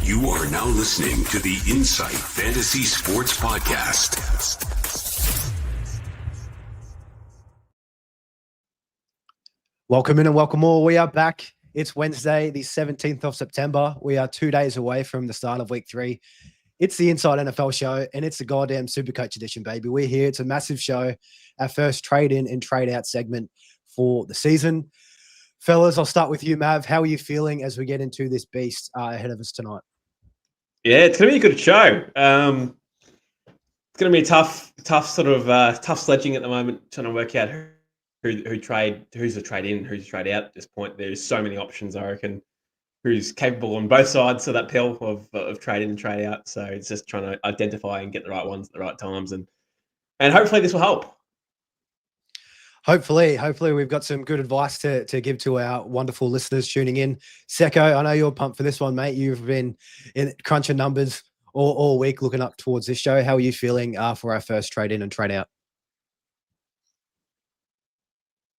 You are now listening to the Insight Fantasy Sports Podcast. Welcome in and welcome all. We are back. It's Wednesday, the 17th of September. We are 2 days away from the start of week 3. It's the Inside NFL show, and it's the goddamn SuperCoach edition, baby. We're here. It's a massive show. Our first trade-in and trade-out segment for the season. Fellas, I'll start with you, Mav. How are you feeling as we get into this beast ahead of us tonight? Yeah, it's going to be a good show. It's going to be a tough sledging at the moment, trying to work out who's the trade in, who's the trade out at this point. There's so many options, I reckon, who's capable on both sides of that pill of trade in and trade out. So it's just trying to identify and get the right ones at the right times, and hopefully this will help. Hopefully we've got some good advice to give to our wonderful listeners tuning in. Secko, I know you're pumped for this one, mate. You've been in crunching numbers all week looking up towards this show. How are you feeling for our first trade in and trade out?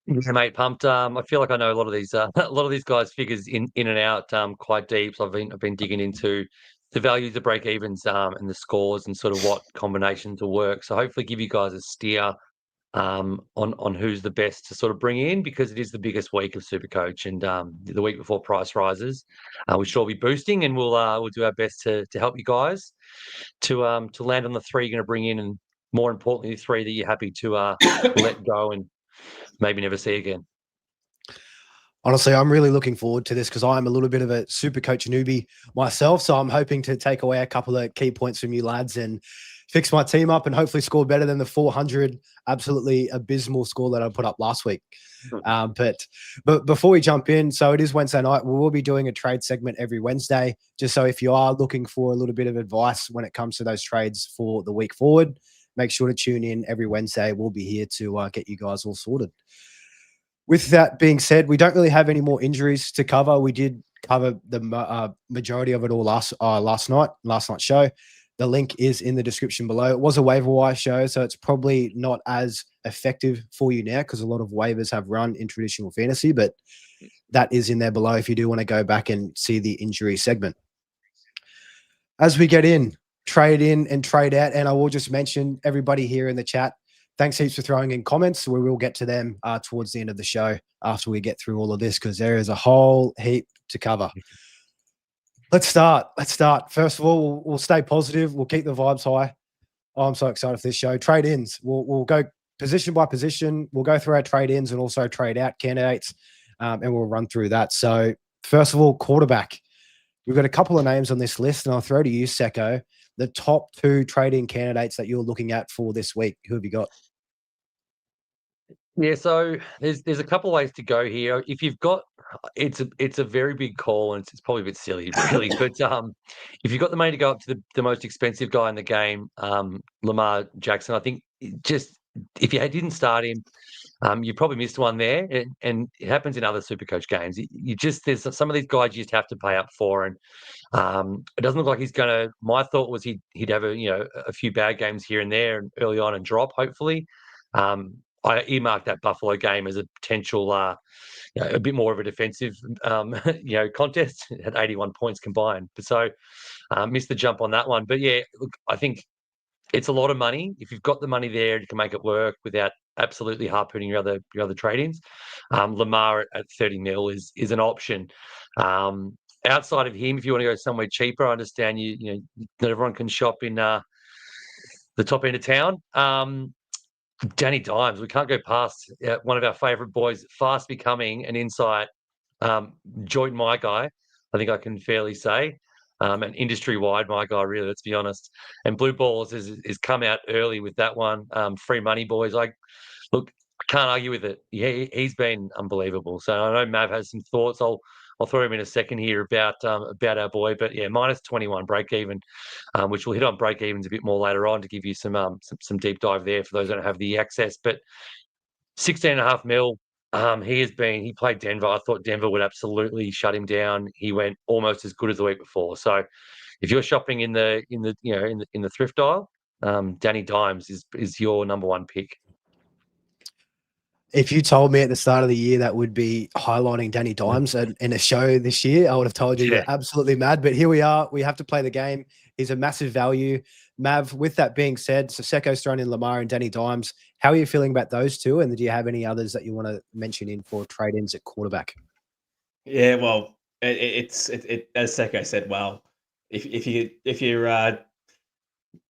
Yeah, mate, pumped. I feel like I know a lot of these guys' figures in and out quite deep. So I've been digging into the values of break evens and the scores and sort of what combinations will work. So hopefully give you guys a steer on who's the best to sort of bring in, because it is the biggest week of SuperCoach, and the week before price rises, we should all be boosting, and we'll do our best to help you guys to land on the 3 you're going to bring in, and more importantly, the 3 that you're happy to let go and maybe never see again. Honestly, I'm really looking forward to this because I'm a little bit of a SuperCoach newbie myself. So I'm hoping to take away a couple of key points from you lads and fix my team up and hopefully score better than the 400 absolutely abysmal score that I put up last week. But before we jump in, so it is Wednesday night. We will be doing a trade segment every Wednesday, just so if you are looking for a little bit of advice when it comes to those trades for the week forward, make sure to tune in every Wednesday. We'll be here to get you guys all sorted. With that being said, we don't really have any more injuries to cover. We did cover the majority of it all last night's show. The link is in the description below. It was a waiver wire show, so it's probably not as effective for you now because a lot of waivers have run in traditional fantasy, but that is in there below if you do want to go back and see the injury segment. As we get in, trade in and trade out, and I will just mention everybody here in the chat, thanks heaps for throwing in comments. We will get to them towards the end of the show after we get through all of this, because there is a whole heap to cover. Let's start. First of all, we'll stay positive. We'll keep the vibes high. Oh, I'm so excited for this show. Trade-ins. We'll go position by position. We'll go through our trade-ins and also trade-out candidates, and we'll run through that. So first of all, quarterback. We've got a couple of names on this list, and I'll throw to you, Secko, the top 2 trade-in candidates that you're looking at for this week. Who have you got? Yeah, so there's a couple of ways to go here. If you've got, it's a very big call, and it's probably a bit silly, really. But if you've got the money to go up to the most expensive guy in the game, Lamar Jackson, I think just if you didn't start him, you probably missed one there, and it happens in other SuperCoach games. There's some of these guys you just have to pay up for, and it doesn't look like he's going to. My thought was he'd have a few bad games here and there, and early on and drop hopefully. I earmarked that Buffalo game as a potential, a bit more of a defensive, contest at 81 points combined. But so missed the jump on that one. But yeah, look, I think it's a lot of money. If you've got the money there, you can make it work without absolutely harpooning your other trade-ins. Lamar at 30 mil is an option. Outside of him, if you want to go somewhere cheaper, I understand not everyone can shop in the top end of town. Danny Dimes, we can't go past one of our favourite boys, fast becoming an insight. Joined my guy, I think I can fairly say, and industry-wide my guy, really, let's be honest. And Blue Balls has come out early with that one. Free money, boys. I can't argue with it. Yeah, he's been unbelievable. So I know Mav has some thoughts. I'll throw him in a second here about our boy, but yeah, minus 21 break even, which we'll hit on break evens a bit more later on to give you some deep dive there for those that don't have the access. But 16.5 mil, he played Denver. I thought Denver would absolutely shut him down. He went almost as good as the week before. So if you're shopping in the thrift aisle, Danny Dimes is your number 1 pick. If you told me at the start of the year that would be highlighting Danny Dimes in a show this year, I would have told you you're absolutely mad. But here we are. We have to play the game. He's a massive value. Mav, with that being said, so Secko's thrown in Lamar and Danny Dimes. How are you feeling about those two? And do you have any others that you want to mention in for trade-ins at quarterback? Yeah, well, it's as Secko said. Well, if you're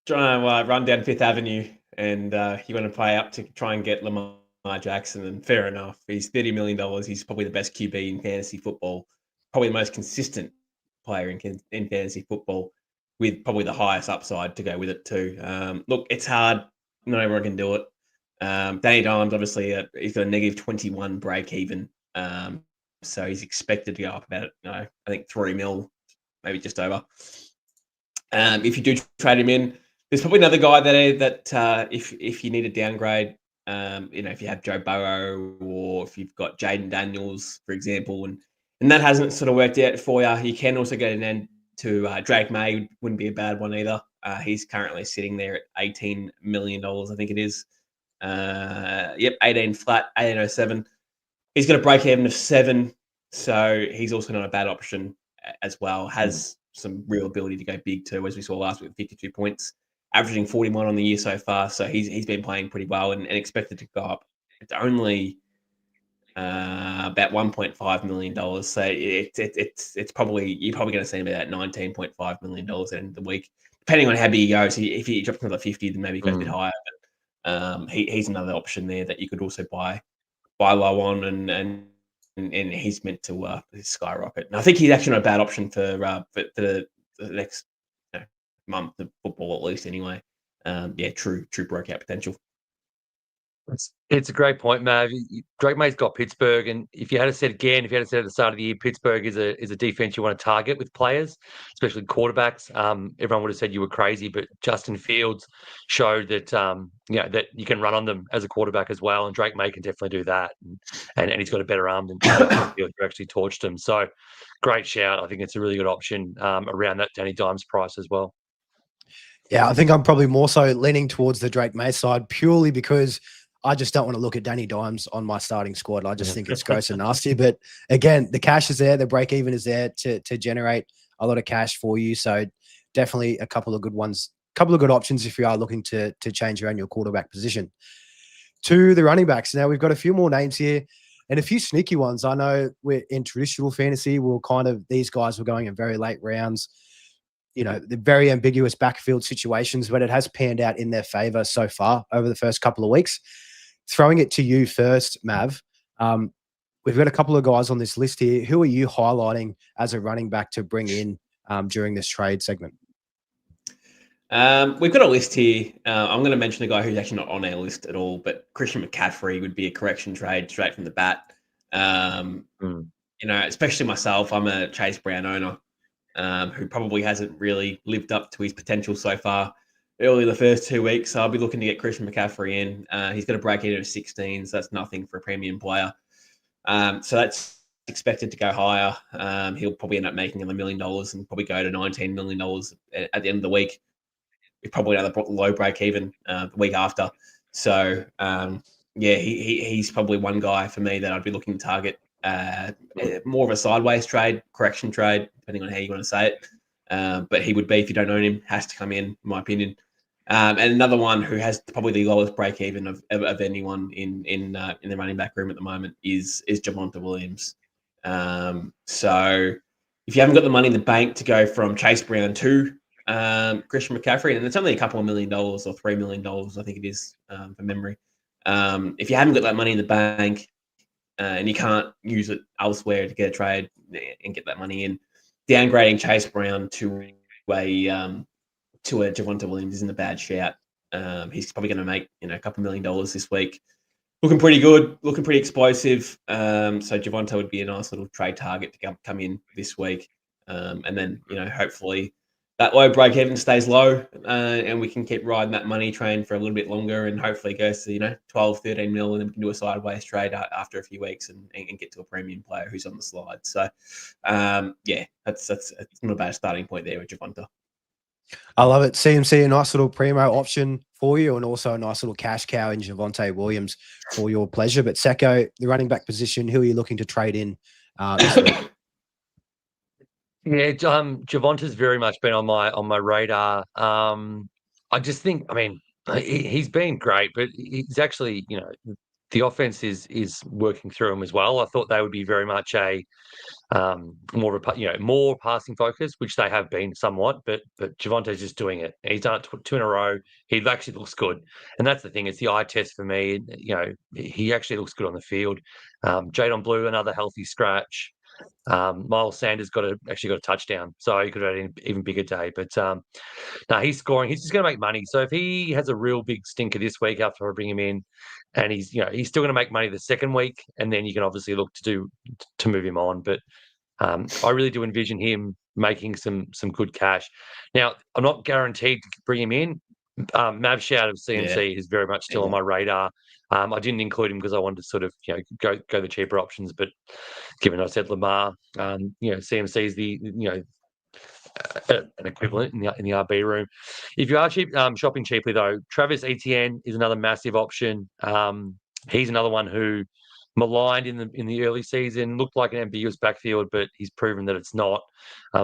trying to run down Fifth Avenue and you want to play up to try and get Lamar Jackson, then fair enough. He's $30 million. He's probably the best QB in fantasy football, probably the most consistent player in fantasy football, with probably the highest upside to go with it too. Look, it's hard. Not everyone can do it. Danny Dimes, obviously, he's got a negative 21 break even. So he's expected to go up about, I think 3 mil, maybe just over. If you do trade him in, there's probably another guy that if you need a downgrade, if you have Joe Burrow or if you've got Jaden Daniels, for example, and that hasn't sort of worked out for you, you can also get an end to Drake May. Wouldn't be a bad one either. He's currently sitting there at $18 million, I think it is. 18 flat, 1807. He's got a break even of 7, so he's also not a bad option as well. Has some real ability to go big too, as we saw last week with 52 points, averaging 41 on the year so far. So he's been playing pretty well and expected to go up. It's only about $1.5 million. So it's probably, you're probably going to see him about $19.5 million at the end of the week, depending on how big he goes. If he drops another 50, then maybe he goes a bit higher. But he's another option there that you could also buy low on, and he's meant to skyrocket. And I think he's actually not a bad option for the next month of football, at least anyway. True breakout potential. It's a great point, Mav. Drake May's got Pittsburgh, and if you had said at the start of the year, Pittsburgh is a defense you want to target with players, especially quarterbacks. Everyone would have said you were crazy, but Justin Fields showed that that you can run on them as a quarterback as well, and Drake May can definitely do that, and he's got a better arm than Fields, who actually torched him. So, great shout. I think it's a really good option around that Danny Dimes price as well. Yeah, I think I'm probably more so leaning towards the Drake May side purely because I just don't want to look at Danny Dimes on my starting squad. I just think it's gross and nasty. But again, the cash is there. The break even is there to generate a lot of cash for you. So definitely a couple of good ones, couple of good options if you are looking to change around your quarterback position. To the running backs. Now we've got a few more names here and a few sneaky ones. I know we're in traditional fantasy. These guys were going in very late rounds. The very ambiguous backfield situations, but it has panned out in their favor so far over the first couple of weeks. Throwing it to you first, Mav. We've got a couple of guys on this list here. Who are you highlighting as a running back to bring in during this trade segment? We've got a list here. I'm going to mention a guy who's actually not on our list at all, but Christian McCaffrey would be a correction trade straight from the bat. Especially myself, I'm a Chase Brown owner who probably hasn't really lived up to his potential so far early the first 2 weeks. So I'll be looking to get Christian McCaffrey in. He's got a break even of 16, so that's nothing for a premium player. So that's expected to go higher. He'll probably end up making $1 million and probably go to $19 million at the end of the week. Probably another low break even the week after. So he's probably one guy for me that I'd be looking to target. More of a sideways trade, correction trade, depending on how you want to say it. But he would be, if you don't own him, has to come in my opinion. And another one who has probably the lowest break even of anyone in the running back room at the moment is Javonte Williams. So if you haven't got the money in the bank to go from Chase Brown to Christian McCaffrey, and it's only a couple of $1 million or $3 million, I think it is from memory. If you haven't got that money in the bank and you can't use it elsewhere to get a trade and get that money in, downgrading Chase Brown to a Javonte Williams isn't a bad shout. He's probably going to make a couple $1 million this week. Looking pretty good, looking pretty explosive. So Javonte would be a nice little trade target to come in this week. And then, hopefully that low break even stays low and we can keep riding that money train for a little bit longer and hopefully goes to, 12, 13 mil, and then we can do a sideways trade after a few weeks and get to a premium player who's on the slide. So, that's not a bad starting point there with Javonte. I love it. CMC, a nice little primo option for you, and also a nice little cash cow in Javonte Williams for your pleasure. But Secko, the running back position, who are you looking to trade in this week? Yeah, Javonte's very much been on my radar. I just think, I mean, he's been great, but he's actually, the offense is working through him as well. I thought they would be very much a more of a, more passing focus, which they have been somewhat, but Javonte's just doing it. He's done it two in a row. He actually looks good, and that's the thing. It's the eye test for me. He actually looks good on the field. Jadon Blue, another healthy scratch. Miles Sanders actually got a touchdown, so he could have had an even bigger day. But no, he's scoring. He's just going to make money. So if he has a real big stinker this week after I bring him in, and he's still going to make money the second week, and then you can obviously look to move him on. But I really do envision him making some good cash. Now, I'm not guaranteed to bring him in. Mav Shout of CMC is very much still on my radar. I didn't include him because I wanted to sort of go the cheaper options, but given I said Lamar, CMC is the an equivalent in the RB room. If you are shopping cheaply though, Travis Etienne is another massive option. He's another one who maligned in the early season, looked like an ambiguous backfield, but he's proven that it's not.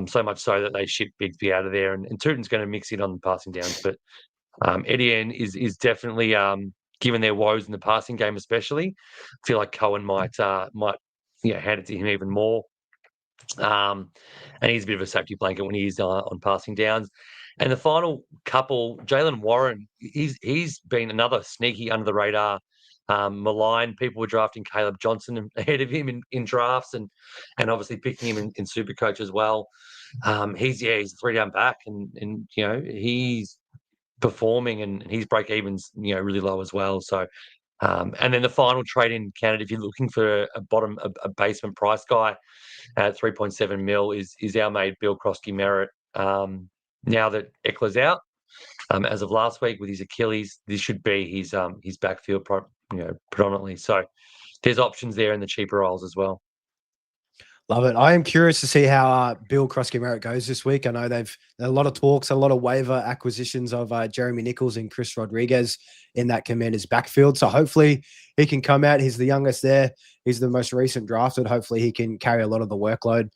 So much so that they shipped Bigsby out of there, and Tootin's going to mix in on the passing downs, but Etienne is definitely given their woes in the passing game, especially. I feel like Cohen might hand it to him even more. And he's a bit of a safety blanket when he's on passing downs. And the final couple, Jalen Warren, he's been another sneaky under the radar malign. People were drafting Caleb Johnson ahead of him in drafts, and obviously picking him in SuperCoach as well. He's a 3-down back, and he's performing, and his break evens really low as well. So and then the final trade in Canada, if you're looking for a basement price guy at 3.7 mil, is our mate Bill Krosky-Merritt. Now that Eckler's out, as of last week with his Achilles, this should be his backfield predominantly. So there's options there in the cheaper roles as well. Love it. I am curious to see how Bill Krosky-Merritt goes this week. I know they've a lot of talks, a lot of waiver acquisitions of Jeremy Nichols and Chris Rodriguez in that Commanders backfield. So hopefully he can come out. He's the youngest there. He's the most recent drafted. Hopefully he can carry a lot of the workload.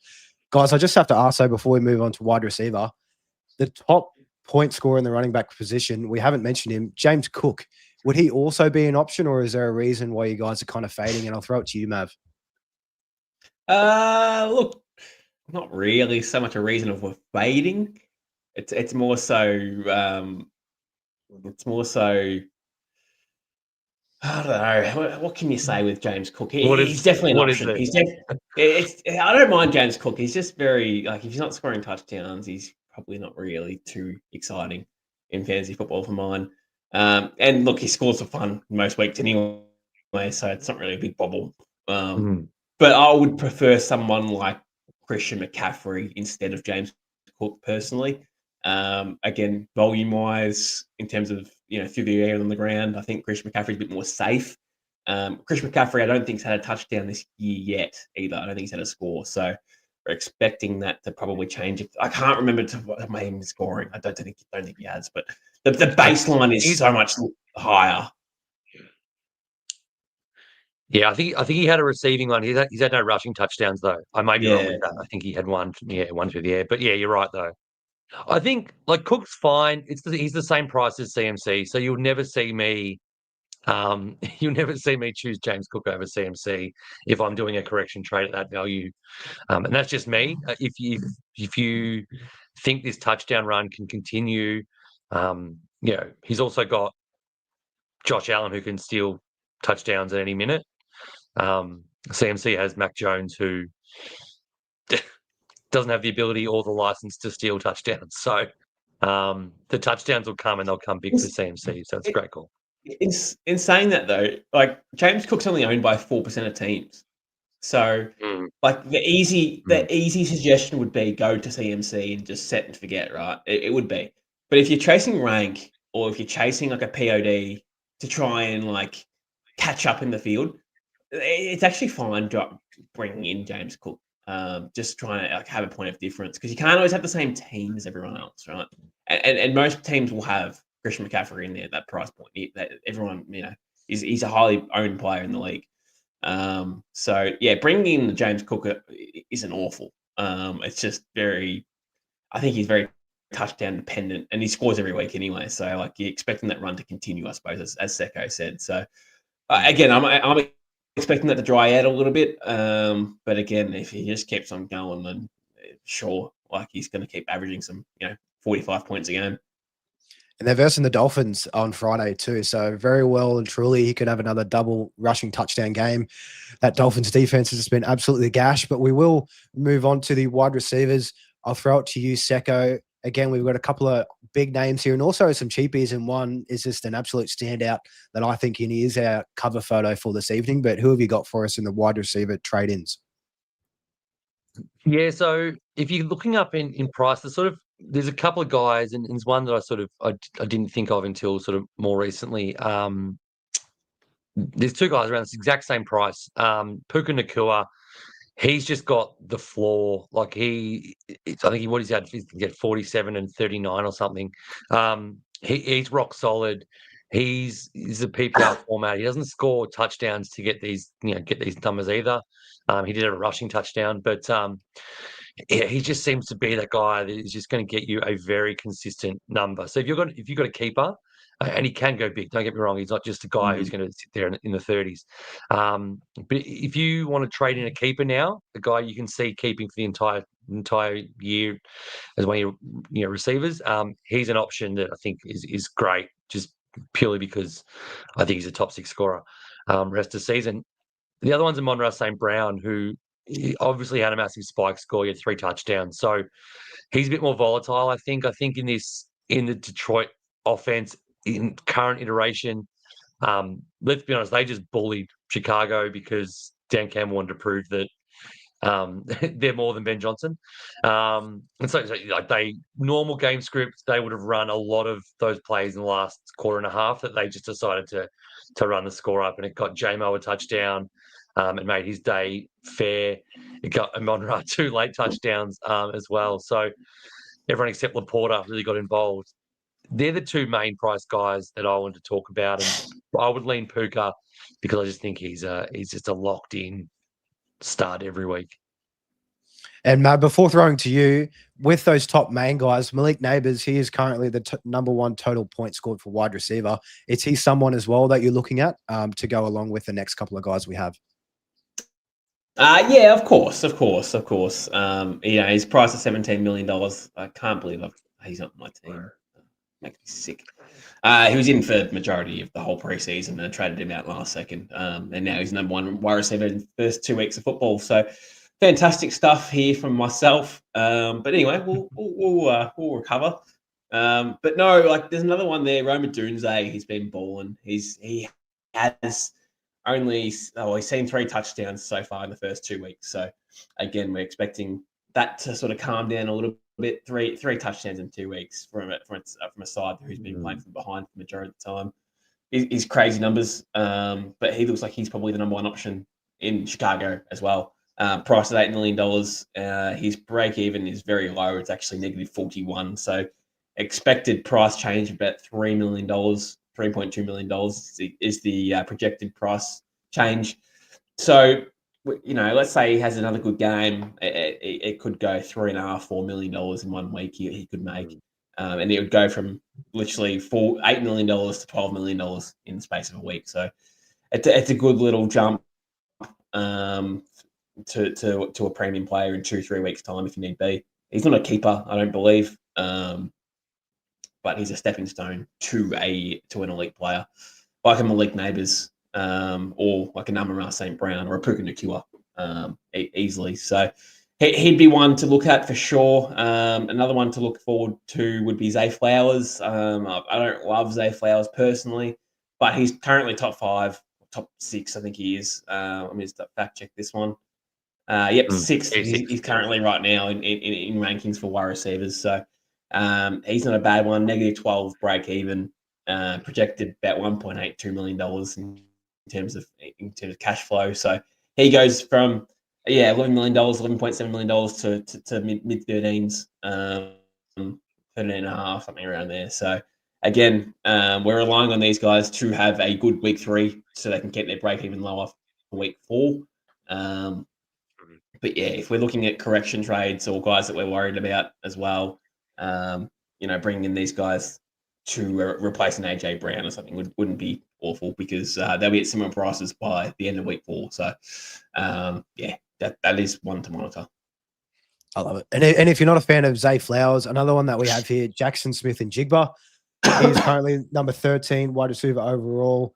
Guys, I just have to ask, so before we move on to wide receiver, the top point scorer in the running back position, we haven't mentioned him, James Cook. Would he also be an option, or is there a reason why you guys are kind of fading? And I'll throw it to you, Mav. Look, not really so much a reason of we're fading. It's more so I don't know. What can you say with James Cook? He's definitely an option. I don't mind James Cook. He's just very if he's not scoring touchdowns, he's probably not really too exciting in fantasy football for mine. And look, he scores for fun most weeks anyway, so it's not really a big bobble. But I would prefer someone like Christian McCaffrey instead of James Cook personally. Again, volume-wise, in terms of through the air and on the ground, I think Christian McCaffrey's a bit more safe. Christian McCaffrey, I don't think, has had a touchdown this year yet either. I don't think he's had a score, so we're expecting that to probably change. I can't remember to make him scoring. I don't think he has, but the baseline is so much higher. Yeah, I think he had a receiving one. He's had no rushing touchdowns though. I may be wrong with that. I think he had one through the air. But yeah, you're right though. I think Cook's fine. He's the same price as CMC, so you'll never see me choose James Cook over CMC if I'm doing a correction trade at that value. And that's just me. If you think this touchdown run can continue, he's also got Josh Allen who can steal touchdowns at any minute. CMC has Mac Jones who doesn't have the ability or the license to steal touchdowns. So the touchdowns will come, and they'll come big for CMC. So it's a great call. In saying that though, James Cook's only owned by 4% of teams. So the easy suggestion would be go to CMC and just set and forget, right? It would be. But if you're chasing rank, or if you're chasing a POD to try and catch up in the field, it's actually fine bringing in James Cook. just trying to like have a point of difference, because you can't always have the same team as everyone else, right? And most teams will have Christian McCaffrey in there at that price point. Everyone, he's a highly owned player in the league. So yeah, bringing in James Cook isn't awful. It's just I think he's very touchdown dependent, and he scores every week anyway. So like you're expecting that run to continue, I suppose, as Secko said. So again, I'm expecting that to dry out a little bit. But again, if he just keeps on going, then sure, like he's going to keep averaging some, 45 points a game. And they're versing the Dolphins on Friday too. So very well and truly, he could have another double rushing touchdown game. That Dolphins defense has just been absolutely gash. But we will move on to the wide receivers. I'll throw it to you, Secko. Again, we've got a couple of big names here and also some cheapies. And one is just an absolute standout that I think he is our cover photo for this evening. But who have you got for us in the wide receiver trade-ins? Yeah, so if you're looking up in price, there's a couple of guys, and there's one that I didn't think of until sort of more recently. There's two guys around this exact same price. Puka Nacua, he's just got the floor. Like I think what he's had is to get 47 and 39 or something. He's rock solid. He's a PPR format. He doesn't score touchdowns to get these numbers either. He did have a rushing touchdown, but yeah, he just seems to be that guy that is just going to get you a very consistent number. So if you've got a keeper, and he can go big, don't get me wrong, he's not just a guy who's going to sit there in the 30s. But if you want to trade in a keeper now, the guy you can see keeping for the entire year as one of your receivers, he's an option that I think is great, just purely because I think he's a top 6 scorer rest of the season. The other one's Amon-Ra St. Brown, who he obviously had a massive spike score. He had 3 touchdowns. So he's a bit more volatile, I think. I think in the Detroit offense, in current iteration, let's be honest, they just bullied Chicago because Dan Campbell wanted to prove that they're more than Ben Johnson. And so like normal game scripts, they would have run a lot of those plays in the last quarter and a half that they just decided to run the score up, and it got J-Mo a touchdown. It made his day fair. It got Amon-Ra 2 late touchdowns as well. So everyone except Laporta really got involved. They're the 2 main price guys that I want to talk about, and I would lean Puka because I just think he's just a locked in start every week. And Matt, before throwing to you, with those top main guys, Malik Neighbors, he is currently the number 1 total point scored for wide receiver. Is he someone as well that you're looking at to go along with the next couple of guys we have? Yeah, of course. His price is $17 million. I can't believe he's not my team. Makes me sick. He was in for the majority of the whole preseason, and I traded him out last second. And now he's number 1 wide receiver in the first 2 weeks of football. So fantastic stuff here from myself. But anyway, we'll recover. But no, like there's another one there, Roma Dunze. He's been balling. He has he's seen 3 touchdowns so far in the first 2 weeks. So again, we're expecting that to sort of calm down a little bit. 3 touchdowns in 2 weeks from a side who's been playing from behind for the majority of the time. He's crazy numbers, but he looks like he's probably the number 1 option in Chicago as well. Price at $8 million. His break even is very low. It's actually negative 41. So expected price change of about $3 million. $3.2 million is the projected price change. So, let's say he has another good game. It could go $3.5–4 million in 1 week he could make. And it would go from literally $8 million to $12 million in the space of a week. So it's a good little jump to a premium player in 2-3 weeks' time if you need be. He's not a keeper, I don't believe. But he's a stepping stone to an elite player, like a Malik Neighbors, or like an Amon-Ra St. Brown or a Puka Nacua, easily. So he'd be one to look at for sure. Another one to look forward to would be Zay Flowers. I don't love Zay Flowers personally, but he's currently top 5, top 6, I think he is. Let me just fact check this one. 6th. He's currently right now in rankings for wide receivers. So he's not a bad one. Negative 12 break even, projected about $1.82 million in terms of cash flow. So he goes from Yeah, $11 million, $11.7 million to mid 13s, 13.5, something around there. So again, we're relying on these guys to have a good week 3 so they can get their break even lower for week 4. But yeah, if we're looking at correction trades or guys that we're worried about as well, bringing in these guys to replace an AJ Brown or something wouldn't be awful because they'll be at similar prices by the end of week 4. So that is one to monitor. I love it. And if you're not a fan of Zay Flowers, another one that we have here, Jackson Smith and Jigba. He's currently number 13 wide receiver overall.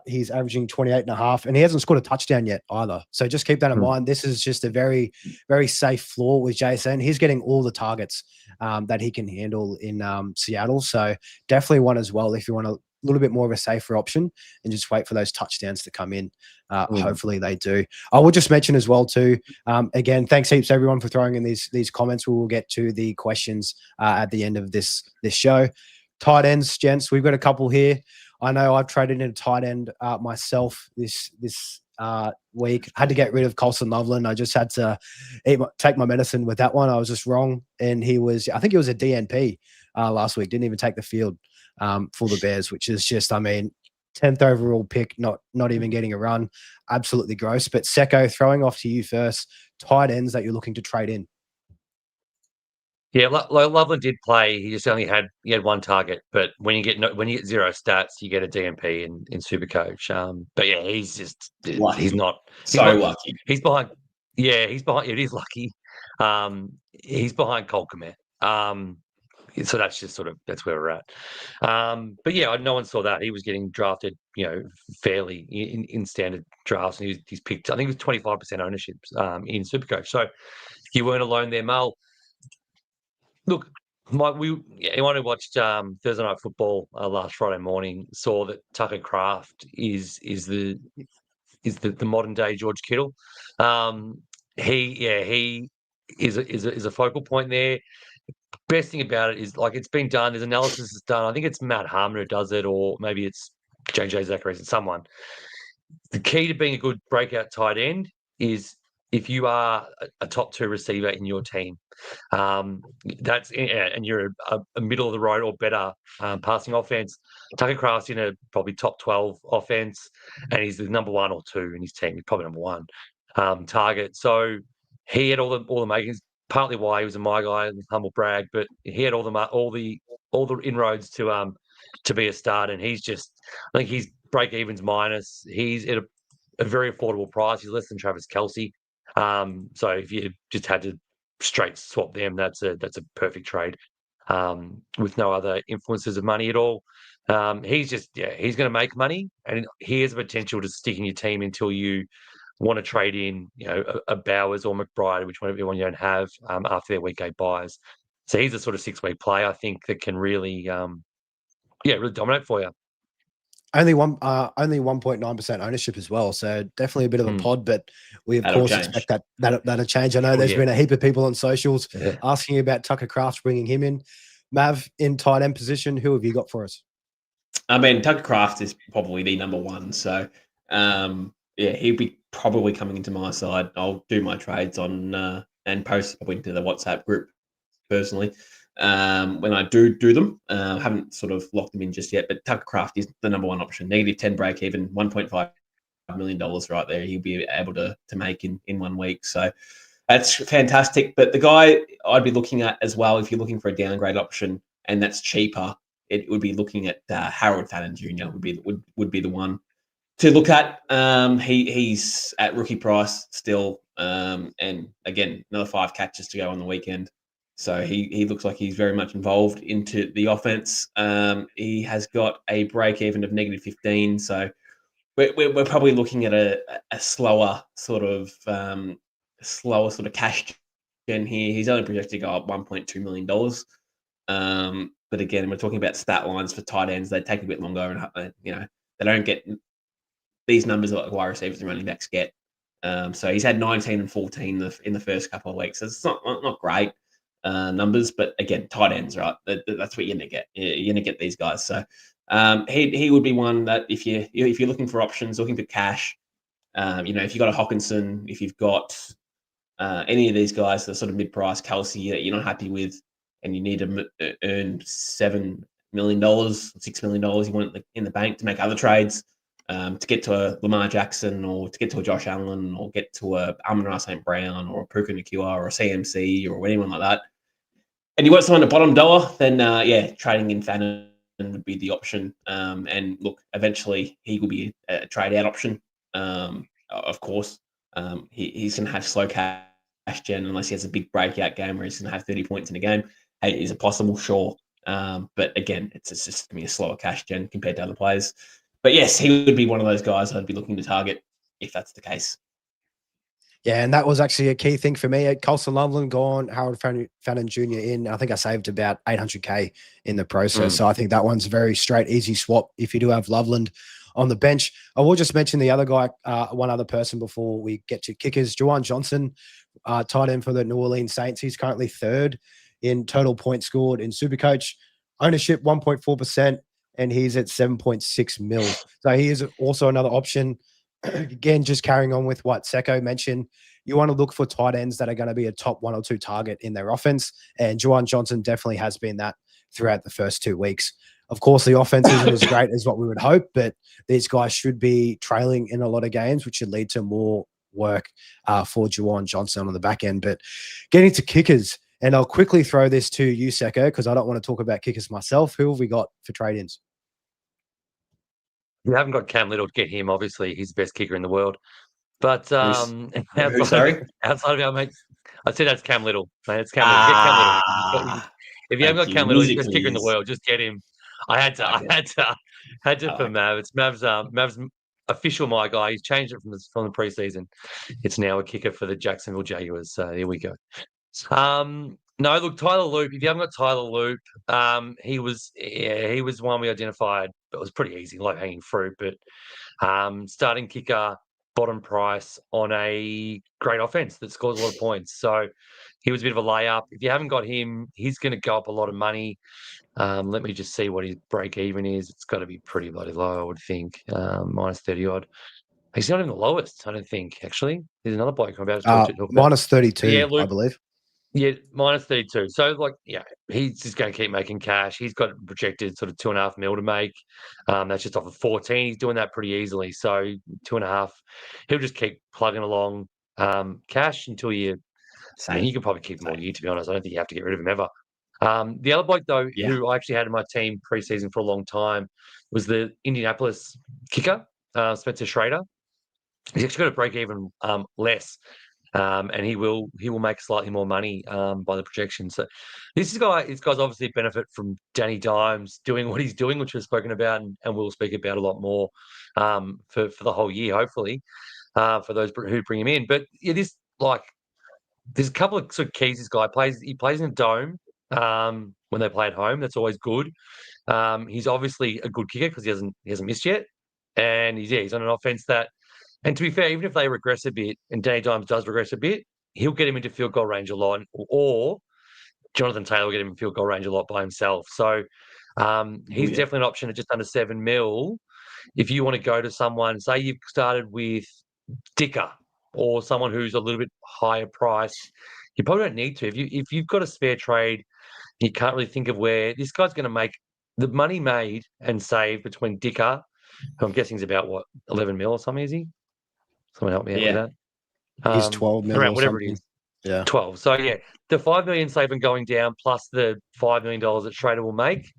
He's averaging 28.5, and he hasn't scored a touchdown yet either. So just keep that in mind. This is just a very, very safe floor with Jason. He's getting all the targets that he can handle in Seattle. So definitely one as well if you want a little bit more of a safer option and just wait for those touchdowns to come in. Hopefully they do. I will just mention as well too, again, thanks heaps everyone for throwing in these comments. We will get to the questions at the end of this show. Tight ends, gents, we've got a couple here. I know I've traded in a tight end myself this week. I had to get rid of Colson Loveland. I just had to take my medicine with that one. I was just wrong. And I think he was a DNP last week. Didn't even take the field for the Bears, which is just, 10th overall pick, not even getting a run. Absolutely gross. But Secko, throwing off to you first, tight ends that you're looking to trade in. Yeah, Loveland did play. He just only had one target, but when you get zero stats, you get a DMP in SuperCoach. But yeah, he's just lucky. He's not lucky. He's behind. Yeah, he's behind. It is lucky. He's behind Cole Kmet. So that's where we're at. But yeah, no one saw that. He was getting drafted, fairly in standard drafts, and he's picked. I think it was 25% ownership in SuperCoach. So you weren't alone there, Mel. Look, anyone who watched Thursday Night Football last Friday morning saw that Tucker Kraft is the modern day George Kittle. He is a focal point there. Best thing about it is it's been done. There's analysis is done. I think it's Matt Harmon who does it, or maybe it's JJ Zacharias and someone. The key to being a good breakout tight end is if you are a top 2 receiver in your team, and you're a middle of the road or better passing offense. Tucker Kraft's in a probably top 12 offense, and he's the number 1 or 2 in his team. He's probably number 1 target. So he had all the makings. Partly why he was a my guy, humble brag, but he had all the inroads to be a start, and I think he's break evens minus. He's at a very affordable price. He's less than Travis Kelce. So if you just had to straight swap them, that's a perfect trade with no other influences of money at all. He's going to make money, and he has the potential to stick in your team until you want to trade in, a Bowers or McBride, which one you don't have after their week 8 buys. So he's a sort of 6-week play, I think, that can really, really dominate for you. Only 1.9% ownership as well, so definitely a bit of a pod. But we of course expect that'll change. I know there's been a heap of people on socials asking about Tucker Kraft, bringing him in. Mav, in tight end position, who have you got for us? Tucker Kraft is probably the number 1. So he'll be probably coming into my side. I'll do my trades on and post into the WhatsApp group personally. When I do them, I haven't sort of locked them in just yet, but Tucker Kraft is the number 1 option. -10 break even, $1.5 million right there. He'll be able to make in 1 week. So that's fantastic. But the guy I'd be looking at as well, if you're looking for a downgrade option and that's cheaper, it would be looking at Harold Fannin Jr. would be the one to look at. He's at rookie price still, and again, another 5 catches to go on the weekend. So he looks like he's very much involved into the offense. He has got a break even of -15. So we're probably looking at a slower sort of cash gen here. He's only projected to go up $1.2 million. But again, we're talking about stat lines for tight ends. They take a bit longer, and they don't get these numbers like wide receivers and running backs get. So he's had 19 and 14 in the first couple of weeks. So it's not great numbers, but again, tight ends, right? That's what you're gonna get. You're gonna get these guys. So he would be one that if you're looking for options, looking for cash, If you've got a Hawkinson, if you've got any of these guys that are sort of mid-price, Kelsey, that you're not happy with, and you need to earn $7 million, $6 million, you want it in the bank to make other trades, to get to a Lamar Jackson or to get to a Josh Allen or get to a Amon-Ra St. Brown or a Puka Nacua or a CMC or anyone like that, and you want someone at bottom dollar, then trading in Fannin would be the option. And look, eventually he will be a trade out option. Of course, he's going to have slow cash gen unless he has a big breakout game where he's going to have 30 points in a game. Hey, is it possible? Sure. But again, it's just going to be a slower cash gen compared to other players. But yes, he would be one of those guys I'd be looking to target if that's the case. Yeah, and that was actually a key thing for me. Colson Loveland gone, Harold Fannin Jr. in. I think I saved about $800K in the process. So I think that one's a very straight, easy swap if you do have Loveland on the bench. I will just mention the other guy, one other person before we get to kickers. Juwan Johnson, tight end for the New Orleans Saints. He's currently third in total points scored in SuperCoach. Ownership 1.4%, and he's at 7.6 mil. So he is also another option. Again, just carrying on with what Secko mentioned, you want to look for tight ends that are going to be a top 1 or 2 target in their offense. And Juwan Johnson definitely has been that throughout the first 2 weeks. Of course, the offense isn't as great as what we would hope, but these guys should be trailing in a lot of games, which should lead to more work for Juwan Johnson on the back end. But getting to kickers, and I'll quickly throw this to you, Secko, because I don't want to talk about kickers myself. Who have we got for trade-ins? You haven't got Cam Little to get him. Obviously, he's the best kicker in the world. But outside of our mate, I said that's Cam Little. Mate, it's Cam Little. Get Cam Little. If you haven't got Cam Little, he's the best kicker in the world. Just get him. I had to for Mav. It's Mav's official my guy. He's changed it from the preseason. It's now a kicker for the Jacksonville Jaguars. So here we go. No, look, Tyler Loop. If you haven't got Tyler Loop, he was one we identified. It was pretty easy, low hanging fruit. But starting kicker, bottom price on a great offense that scores a lot of points. So he was a bit of a layup. If you haven't got him, he's going to go up a lot of money. Let me just see what his break even is. It's got to be pretty bloody low, I would think. Minus 30 odd. He's not even the lowest, I don't think, actually. There's another bloke I'm about to talk about. Minus 32, I believe. Yeah, minus 32. So, he's just going to keep making cash. He's got projected sort of 2.5 mil to make. That's just off of 14. He's doing that pretty easily. So, 2.5. He'll just keep plugging along cash until you can probably keep him all year, to be honest. I don't think you have to get rid of him ever. The other bloke, though, who I actually had in my team preseason for a long time was the Indianapolis kicker, Spencer Schrader. He's actually got to break even less. And he will make slightly more money by the projection. So these guys obviously benefit from Danny Dimes doing what he's doing, which we've spoken about and we'll speak about a lot more for the whole year, hopefully, for those who bring him in. But there's a couple of sort of keys. This guy plays in a dome when they play at home. That's always good. He's obviously a good kicker because he hasn't missed yet, and he's on an offense that. And to be fair, even if they regress a bit, and Danny Dimes does regress a bit, he'll get him into field goal range a lot, or Jonathan Taylor will get him in field goal range a lot by himself. So he's definitely an option at just under 7 mil. If you want to go to someone, say you've started with Dicker or someone who's a little bit higher price, you probably don't need to. If you've got a spare trade, you can't really think of where this guy's going to make the money made and saved between Dicker, who I'm guessing is about 11 mil or something, is he? Someone help me out with that. He's 12 million. Around whatever it is. Yeah. 12. So, the $5 million saving going down plus the $5 million that Schrader will make,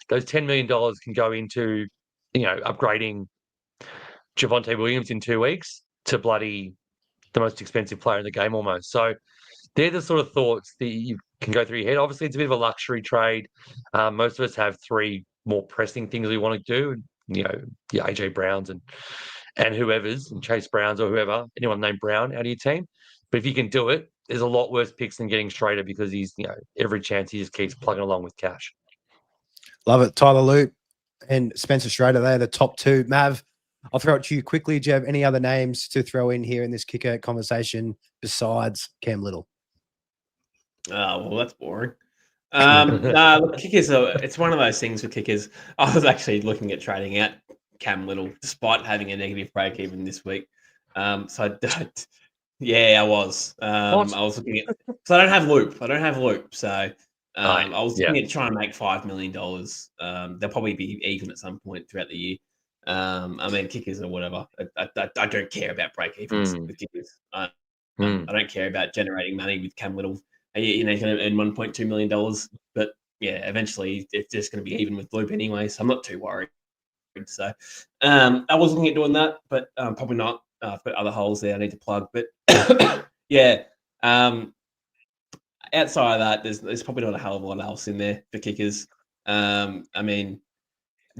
those $10 million can go into, upgrading Javonte Williams in 2 weeks to bloody the most expensive player in the game almost. So, they're the sort of thoughts that you can go through your head. Obviously, it's a bit of a luxury trade. Most of us have 3 more pressing things we want to do. Your AJ Browns and whoever's, and Chase Browns or whoever, anyone named Brown out of your team. But if you can do it, there's a lot worse picks than getting Schrader because he's, every chance he just keeps plugging along with cash. Love it. Tyler Loop and Spencer Schrader, they're the top 2. Mav, I'll throw it to you quickly. Do you have any other names to throw in here in this kicker conversation besides Cam Little? Well, that's boring. Look, kickers it's one of those things with kickers. I was actually looking at trading out Cam Little, despite having a negative break even this week. So I don't. Yeah, I was. I was looking at. So I don't have Loop. So I was looking at trying to make $5 million. They'll probably be even at some point throughout the year. I mean, kickers or whatever. I don't care about break evens with kickers. I don't care about generating money with Cam Little. He's going to earn $1.2 million. But yeah, eventually it's just going to be even with Loop anyway. So I'm not too worried. So I was looking at doing that, but probably not. I've got other holes there I need to plug. But yeah, outside of that, there's probably not a hell of a lot else in there for kickers. I mean,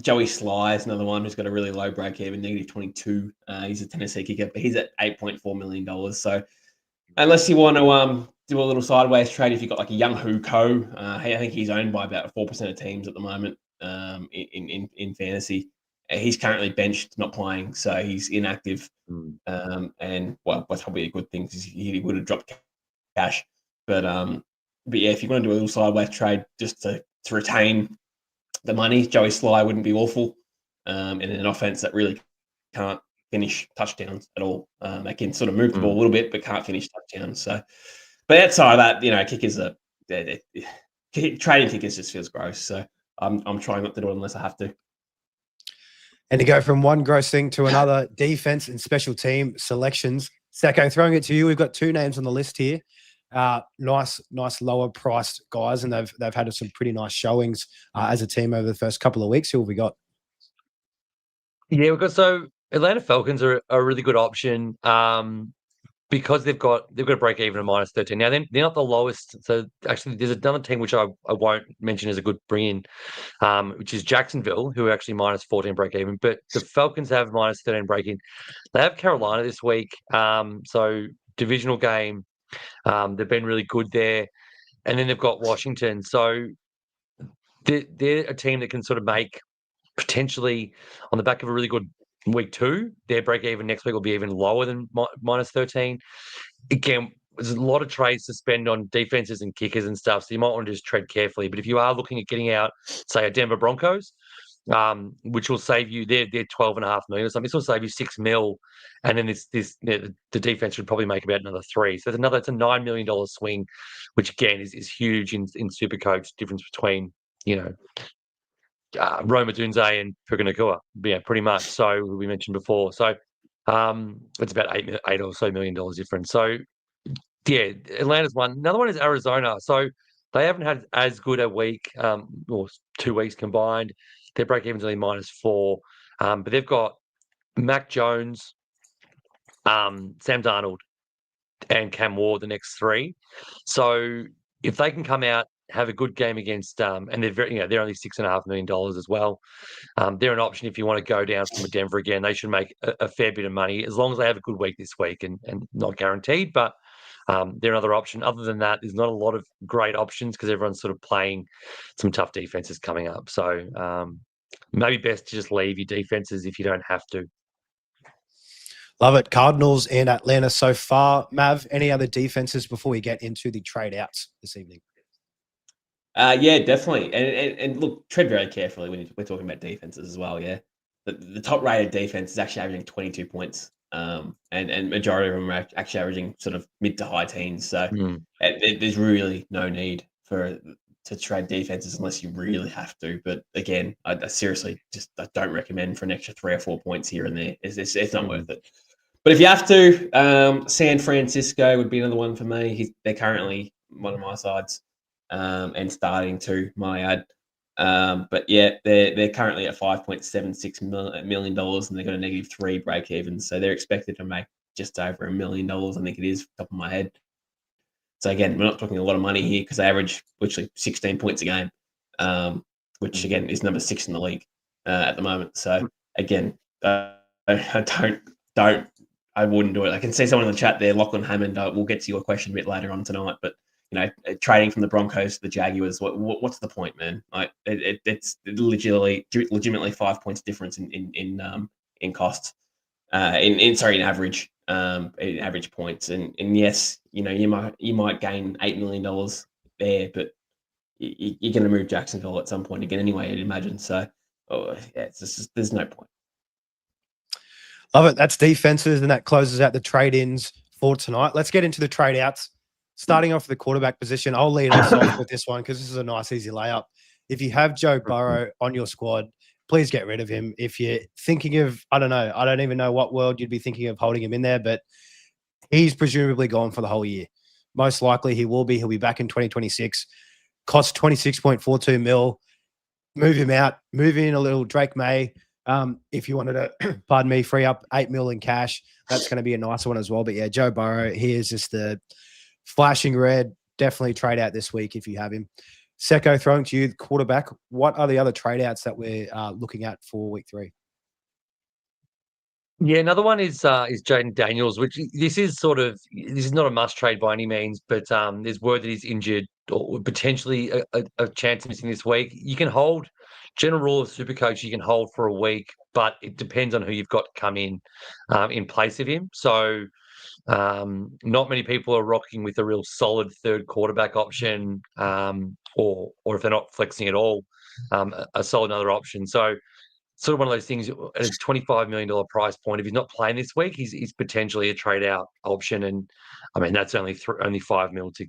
Joey Sly is another one who's got a really low break even, -22. He's a Tennessee kicker, but he's at $8.4 million. So unless you want to do a little sideways trade, if you've got like a young wk2, I think he's owned by about 4% of teams at the moment in fantasy. He's currently benched, not playing, so he's inactive. And well, that's probably a good thing because he would have dropped cash. But yeah, if you want to do a little sideways trade just to retain the money, Joey Sly wouldn't be awful. In an offense that really can't finish touchdowns at all. They can sort of move the ball a little bit, but can't finish touchdowns. So, but outside of that, kickers are trading kickers just feels gross. So I'm trying not to do it unless I have to. And to go from one gross thing to another, defense and special team selections. Secko, throwing it to you. We've got two names on the list here. Nice lower priced guys, and they've had some pretty nice showings as a team over the first couple of weeks. Who have we got? Yeah, so Atlanta Falcons are a really good option because they've got a break even of -13. Now they're not the lowest. So actually, there's another team which I won't mention as a good bring in, which is Jacksonville, who are actually -14 break even. But the Falcons have -13 break in. They have Carolina this week, so divisional game. They've been really good there, and then they've got Washington. So they're a team that can sort of make potentially on the back of a really good week 2, their break even next week will be even lower than -13. Again, there's a lot of trades to spend on defenses and kickers and stuff, so you might want to just tread carefully. But if you are looking at getting out, say, a Denver Broncos, which will save you, they're $12.5 million or something. This will save you $6 million, and then the defense should probably make about another $3 million. So it's a $9 million swing, which again is huge in SuperCoach. Difference between Roma Dunze and Puka Nacua, pretty much. So we mentioned before. So it's about $8 or so million difference. So yeah, Atlanta's one. Another one is Arizona. So they haven't had as good a week, or 2 weeks combined. Their break even's only -4, but they've got Mac Jones, Sam Darnold, and Cam Ward the next 3. So if they can come out, have a good game against, and they're only $6.5 million as well. They're an option if you want to go down from a Denver again. They should make a fair bit of money as long as they have a good week this week, and not guaranteed, but they're another option. Other than that, there's not a lot of great options because everyone's sort of playing some tough defenses coming up. So maybe best to just leave your defenses if you don't have to. Love it. Cardinals and Atlanta so far. Mav, any other defenses before we get into the trade outs this evening? Yeah, definitely. And look, tread very carefully when we're talking about defenses as well. Yeah, the top rated defense is actually averaging 22 points, and majority of them are actually averaging sort of mid to high teens. So there's really no need to trade defenses unless you really have to. But again, I seriously I don't recommend for an extra 3 or 4 points here and there. It's not worth it. But if you have to, San Francisco would be another one for me. They're currently one of my sides. And starting to my ad. But yeah, they're currently at $5.76 million, and they've got a -3 break even. So they're expected to make just over $1 million. I think it is, top of my head. So again, we're not talking a lot of money here because they average literally 16 points a game, which again is number 6 in the league at the moment. So again, I wouldn't do it. I can see someone in the chat there, Lachlan Hammond. We'll get to your question a bit later on tonight, but trading from the Broncos to the Jaguars, what's the point, man? Like it's legitimately 5 points difference in costs, in average points, and yes, you might gain $8 million there, but you're going to move Jacksonville at some point again anyway, I'd imagine. So there's no point. Love it. That's defenses, and that closes out the trade-ins for tonight. Let's get into the trade-outs. Starting off with the quarterback position, I'll lead us off with this one because this is a nice, easy layup. If you have Joe Burrow on your squad, please get rid of him. If you're thinking of, I don't know, I don't even know what world you'd be thinking of holding him in there, but he's presumably gone for the whole year. Most likely he will be. He'll be back in 2026. Costs 26.42 mil. Move him out. Move in a little Drake May. If you wanted to, pardon me, free up 8 mil in cash, that's going to be a nice one as well. But yeah, Joe Burrow, he is just the flashing red. Definitely trade out this week if you have him. Secko, throwing to you, quarterback. What are the other trade outs that we're looking at for week 3? Yeah, another one is Jaden Daniels, which this is not a must trade by any means, but there's word that he's injured or potentially a chance of missing this week. You can hold, general rule of SuperCoach, you can hold for a week, but it depends on who you've got to come in place of him. So not many people are rocking with a real solid third quarterback option, or if they're not flexing at all, a solid other option. So sort of one of those things at a $25 million price point. If he's not playing this week, he's potentially a trade out option. And I mean, that's only 5 mil to,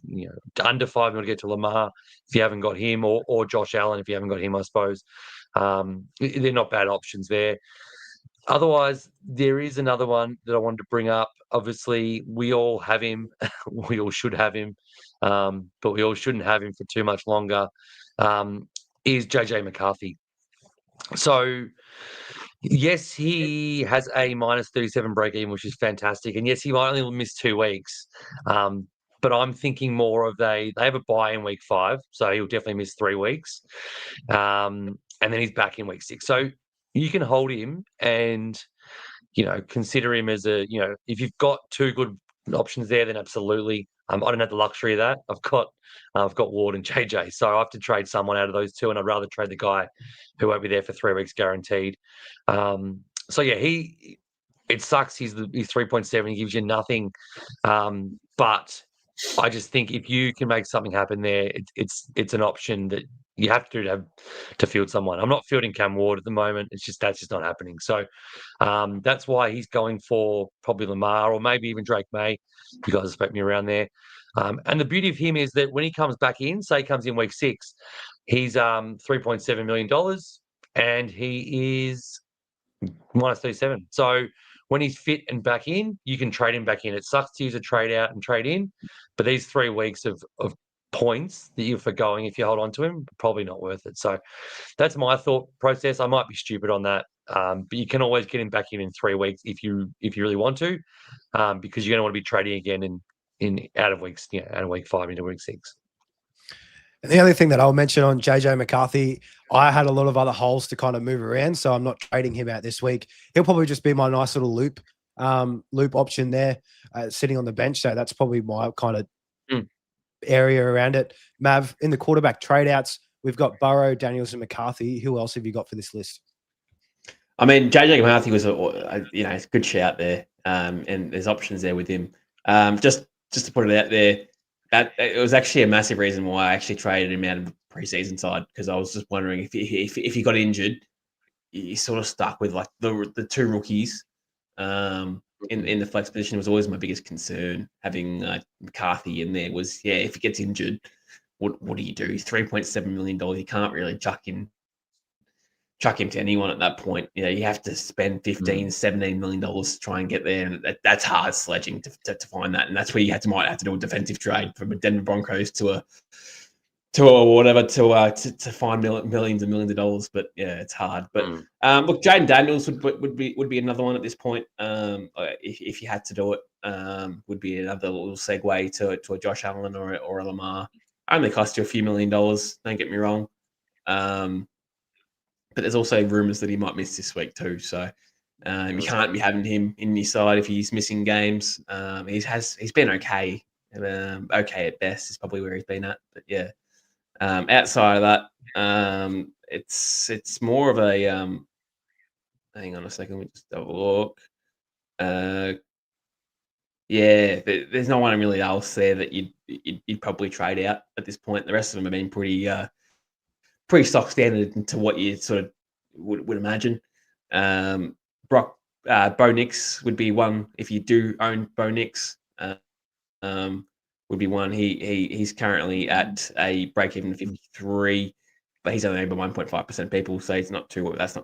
under 5 mil to get to Lamar if you haven't got him, or Josh Allen if you haven't got him, I suppose. They're not bad options there. Otherwise, there is another one that I wanted to bring up. Obviously, we all have him. We all should have him. But we all shouldn't have him for too much longer. Is JJ McCarthy. So, yes, he has a minus 37 break even, which is fantastic. And yes, he might only miss 2 weeks. But I'm thinking more of they have a bye in week 5, so he'll definitely miss 3 weeks. And then he's back in week 6. So you can hold him and, consider him as if you've got 2 good options there, then absolutely. I don't have the luxury of that. I've got Ward and JJ, so I have to trade someone out of those 2, and I'd rather trade the guy who won't be there for 3 weeks guaranteed. So yeah, it sucks. He's 3.7. He gives you nothing, but I just think if you can make something happen there, it's an option that you have to field someone. I'm not fielding Cam Ward at the moment. That's just not happening. So that's why he's going for probably Lamar or maybe even Drake May. You guys expect me around there. And the beauty of him is that when he comes back in, say he comes in week 6, he's $3.7 million and he is minus 37. So when he's fit and back in, you can trade him back in. It sucks to use a trade out and trade in, but these 3 weeks of points that you're forgoing if you hold on to him, probably not worth it. So that's my thought process. I might be stupid on that, but you can always get him back in 3 weeks if you really want to, because you're going to want to be trading again out of week 5 into week 6. And the only thing that I'll mention on JJ McCarthy, I had a lot of other holes to kind of move around, so I'm not trading him out this week. He'll probably just be my nice little loop option there, sitting on the bench. So that's probably my kind of area around it. Mav, in the quarterback trade outs, we've got Burrow, Daniels, and McCarthy. Who else have you got for this list? I mean, JJ McCarthy was a good shout there, and there's options there with him. Just to put it out there, that it was actually a massive reason why I actually traded him out of the preseason side, because I was just wondering if he got injured, you sort of stuck with like the 2 rookies in the flex position. Was always my biggest concern. Having McCarthy in there was, if he gets injured, what do you do? He's $3.7 million. You can't really chuck him to anyone at that point. You have to spend $17 million to try and get there, and that's hard sledging to find that. And that's where you might have to do a defensive trade from a Denver Broncos to whatever to find millions and millions of dollars. But yeah, it's hard. But look, Jaden Daniels would be another one at this point. If you had to do it, would be another little segue to a Josh Allen or a Lamar. Only cost you a few $1 million. Don't get me wrong. But there's also rumors that he might miss this week too. So you can't be having him in your side if he's missing games. He's been okay. Okay at best is probably where he's been at. But yeah, outside of that, it's more of a hang on a second. Let me just have a look. There's no one really else there that you'd probably trade out at this point. The rest of them have been pretty stock standard to what you sort of would imagine. Brock Bo Nix would be one. If you do own Bo Nix, would be one. He's currently at a break even 53, but he's only owned by 1.5% people, so that's not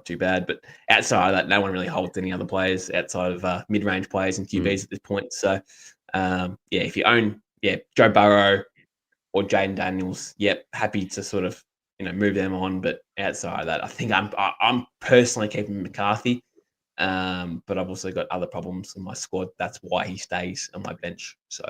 too bad. But outside of that, no one really holds any other players outside of mid-range players and QBs at this point. So if you own Joe Burrow or Jaden Daniels, happy to sort of move them on. But outside of that, I think I'm personally keeping McCarthy. But I've also got other problems in my squad. That's why he stays on my bench. So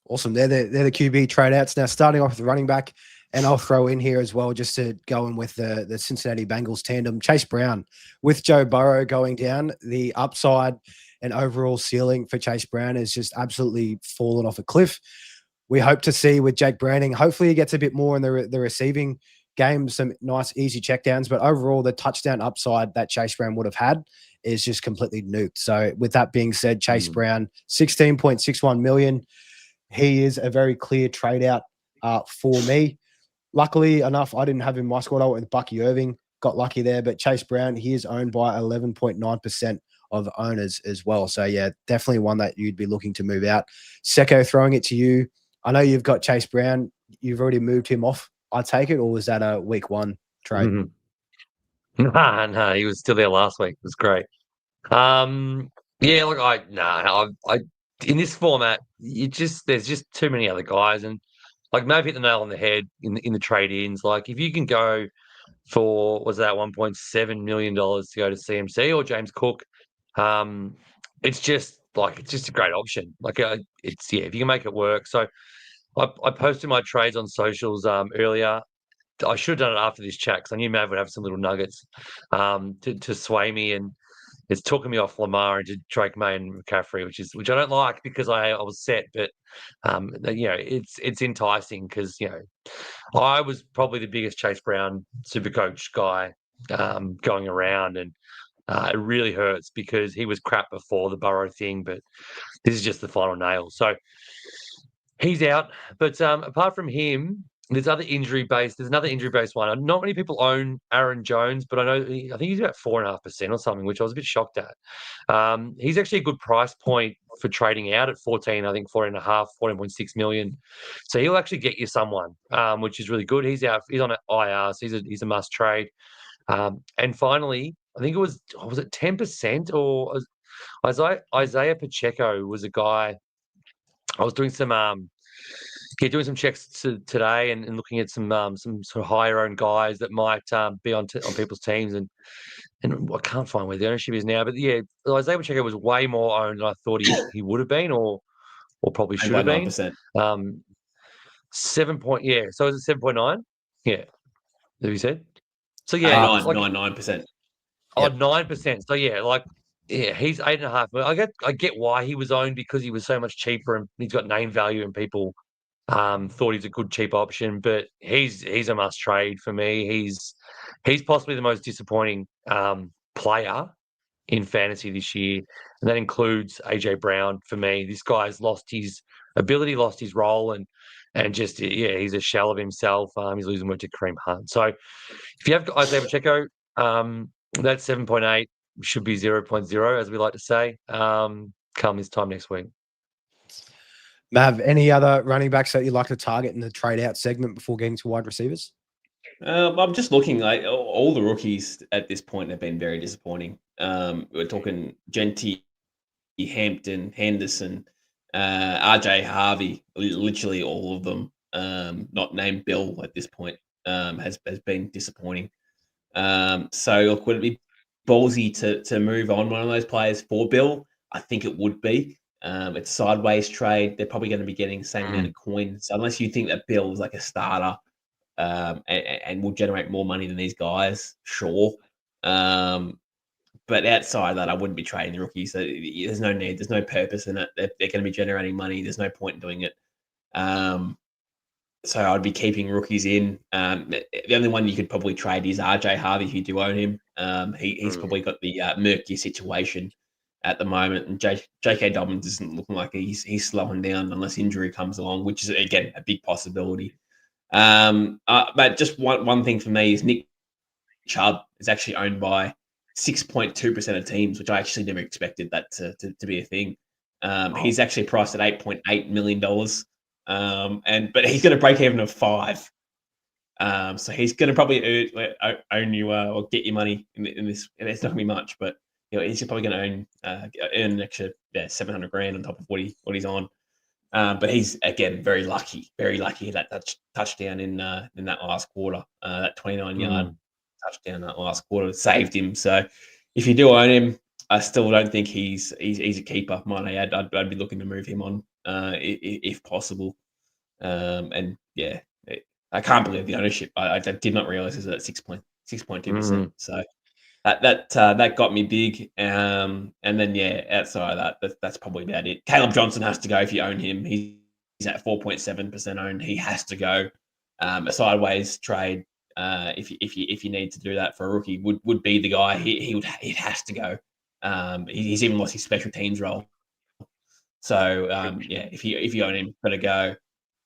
awesome. They're the QB trade outs. Now starting off with the running back, and I'll throw in here as well, just to go in with the Cincinnati Bengals tandem, Chase Brown. With Joe Burrow going down, the upside and overall ceiling for Chase Brown is just absolutely fallen off a cliff. We hope to see with Jake Browning, hopefully he gets a bit more in the receiving game, some nice easy checkdowns, but overall the touchdown upside that Chase Brown would have had is just completely nuked. So with that being said, Chase Brown, 16.61 million. He is a very clear trade out for me. Luckily enough, I didn't have him in my squad. I went with Bucky Irving, got lucky there, but Chase Brown, he is owned by 11.9% of owners as well. So yeah, definitely one that you'd be looking to move out. Secko, throwing it to you. I know you've got Chase Brown. You've already moved him off, I take it, or was that a week one trade? No, he was still there last week. It was great. I in this format, there's just too many other guys, and like Mav hit the nail on the head in the trade-ins. Like if you can go for $1.7 million to go to CMC or James Cook, it's just a great option. If you can make it work. So I posted my trades on socials earlier. I should have done it after this chat because I knew Mav would have some little nuggets to sway me, and it's talking me off Lamar into Drake May and McCaffrey, which I don't like because I was set, but it's enticing because I was probably the biggest Chase Brown SuperCoach guy going around, and it really hurts because he was crap before the Burrow thing, but this is just the final nail. So he's out, but apart from him, there's another injury-based one. Not many people own Aaron Jones, but I think he's about 4.5% or something, which I was a bit shocked at. He's actually a good price point for trading out at 14, I think 14.5 million. So he'll actually get you someone, which is really good. He's out. He's on an IR, so he's a must trade. And finally, I think was it 10% or Isaiah Pacheco was a guy. I was doing some doing some checks today and looking at some sort of higher owned guys that might be on people's teams, and I can't find where the ownership is now. But yeah, Isaiah Pacheco was way more owned than I thought he would have been, or probably should have been. 7 point, yeah. So is it 7.9? Yeah, have you said? So yeah, 9%. Oh, 9%. So yeah, he's 8.5. I get why he was owned because he was so much cheaper and he's got name value and people thought he's a good cheap option, but he's a must trade for me. He's possibly the most disappointing player in fantasy this year, and that includes AJ Brown for me. This guy's lost his ability, lost his role, and just he's a shell of himself. He's losing work to Kareem Hunt. So if you have Isaiah Pacheco, that 7.8 should be 0.0, as we like to say, come this time next week. Mav, any other running backs that you'd like to target in the trade out segment before getting to wide receivers? I'm just looking, like all the rookies at this point have been very disappointing. We're talking Genty, Hampton, Henderson, RJ Harvey, literally all of them, not named Bill at this point, has been disappointing. So look, would it be ballsy to move on one of those players for Bill? I think it would be. It's a sideways trade. They're probably going to be getting the same amount of coins. So unless you think that Bill is like a starter and will generate more money than these guys, sure. But outside of that, I wouldn't be trading the rookies. So there's no need. There's no purpose in it. They're going to be generating money. There's no point in doing it. So I'd be keeping rookies in. The only one you could probably trade is RJ Harvey if you do own him. He's probably got the murky situation at the moment, and J.K. Dobbins isn't looking like he's slowing down unless injury comes along, which is again a big possibility. But just one thing for me is Nick Chubb is actually owned by 6.2% of teams, which I actually never expected that to be a thing. He's actually priced at $8.8 million. But he's going to break even of 5. So he's going to probably own you or get your money in this. And it's not going to be much, but he's probably going to earn an extra $700,000 on top of what he's on. But he's again very lucky that touchdown in that last quarter, that 29-yard touchdown that last quarter saved him. So if you do own him, I still don't think he's a keeper. Might I add, I'd be looking to move him on if possible. And yeah, I can't believe the ownership. I did not realize it was at 6.2%. So that got me big. And then outside of that, that's probably about it. Caleb Johnson has to go if you own him. He's at 4.7% owned. He has to go. A sideways trade, if you need to do that for a rookie, would be the guy. He has to go. He's even lost his special teams role. So if you own him, better go.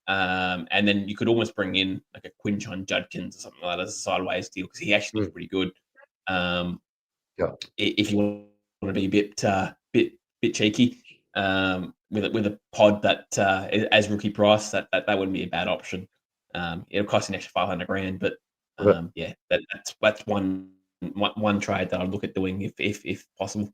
And then you could almost bring in like a Quinchon Judkins or something like that as a sideways deal because he actually looks pretty good. If you want to be a bit cheeky, with a pod that as rookie price, that wouldn't be a bad option. It'll cost an extra $500,000, but that's one trade that I'd look at doing if possible.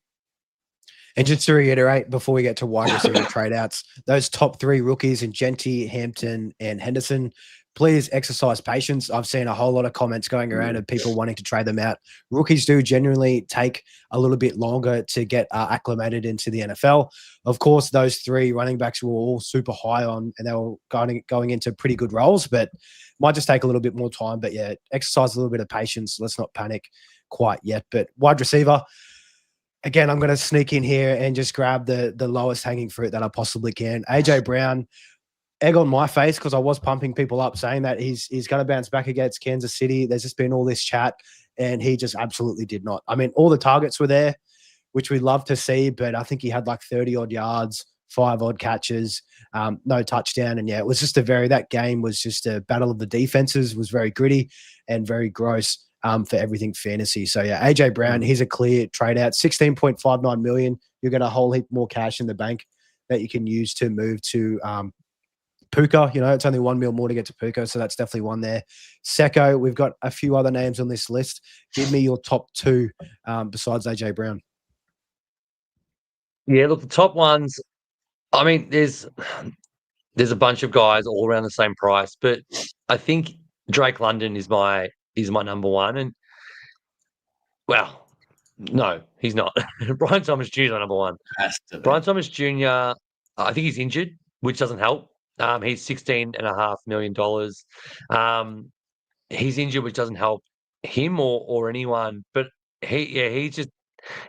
And just to reiterate, before we get to wide receiver trade outs, those top 3 rookies in Genty, Hampton, and Henderson, please exercise patience. I've seen a whole lot of comments going around of people wanting to trade them out. Rookies do generally take a little bit longer to get acclimated into the NFL. Of course, those 3 running backs were all super high on, and they were going into pretty good roles, but might just take a little bit more time. But yeah, exercise a little bit of patience. Let's not panic quite yet. But wide receiver, again, I'm going to sneak in here and just grab the lowest hanging fruit that I possibly can. AJ Brown, egg on my face because I was pumping people up saying that he's going to bounce back against Kansas City. There's just been all this chat, and he just absolutely did not. I mean, all the targets were there, which we love to see, but I think he had like 30-odd yards, 5-odd catches, no touchdown. And yeah, it was just that game was just a battle of the defenses, was very gritty and very gross. For everything fantasy. So yeah, AJ Brown, he's a clear trade out. 16.59 million. You're going to a whole heap more cash in the bank that you can use to move to Puka. It's only $1 million more to get to Puka, so that's definitely one there. Secko, we've got a few other names on this list. Give me your top 2 besides AJ Brown. Yeah, look, the top ones. I mean, there's a bunch of guys all around the same price, but I think Drake London is my number one. And well, no, he's not. Brian Thomas Jr. is my number one. Brian Thomas Jr., I think he's injured, which doesn't help. He's $16.5 million. He's injured, which doesn't help him or anyone. But he's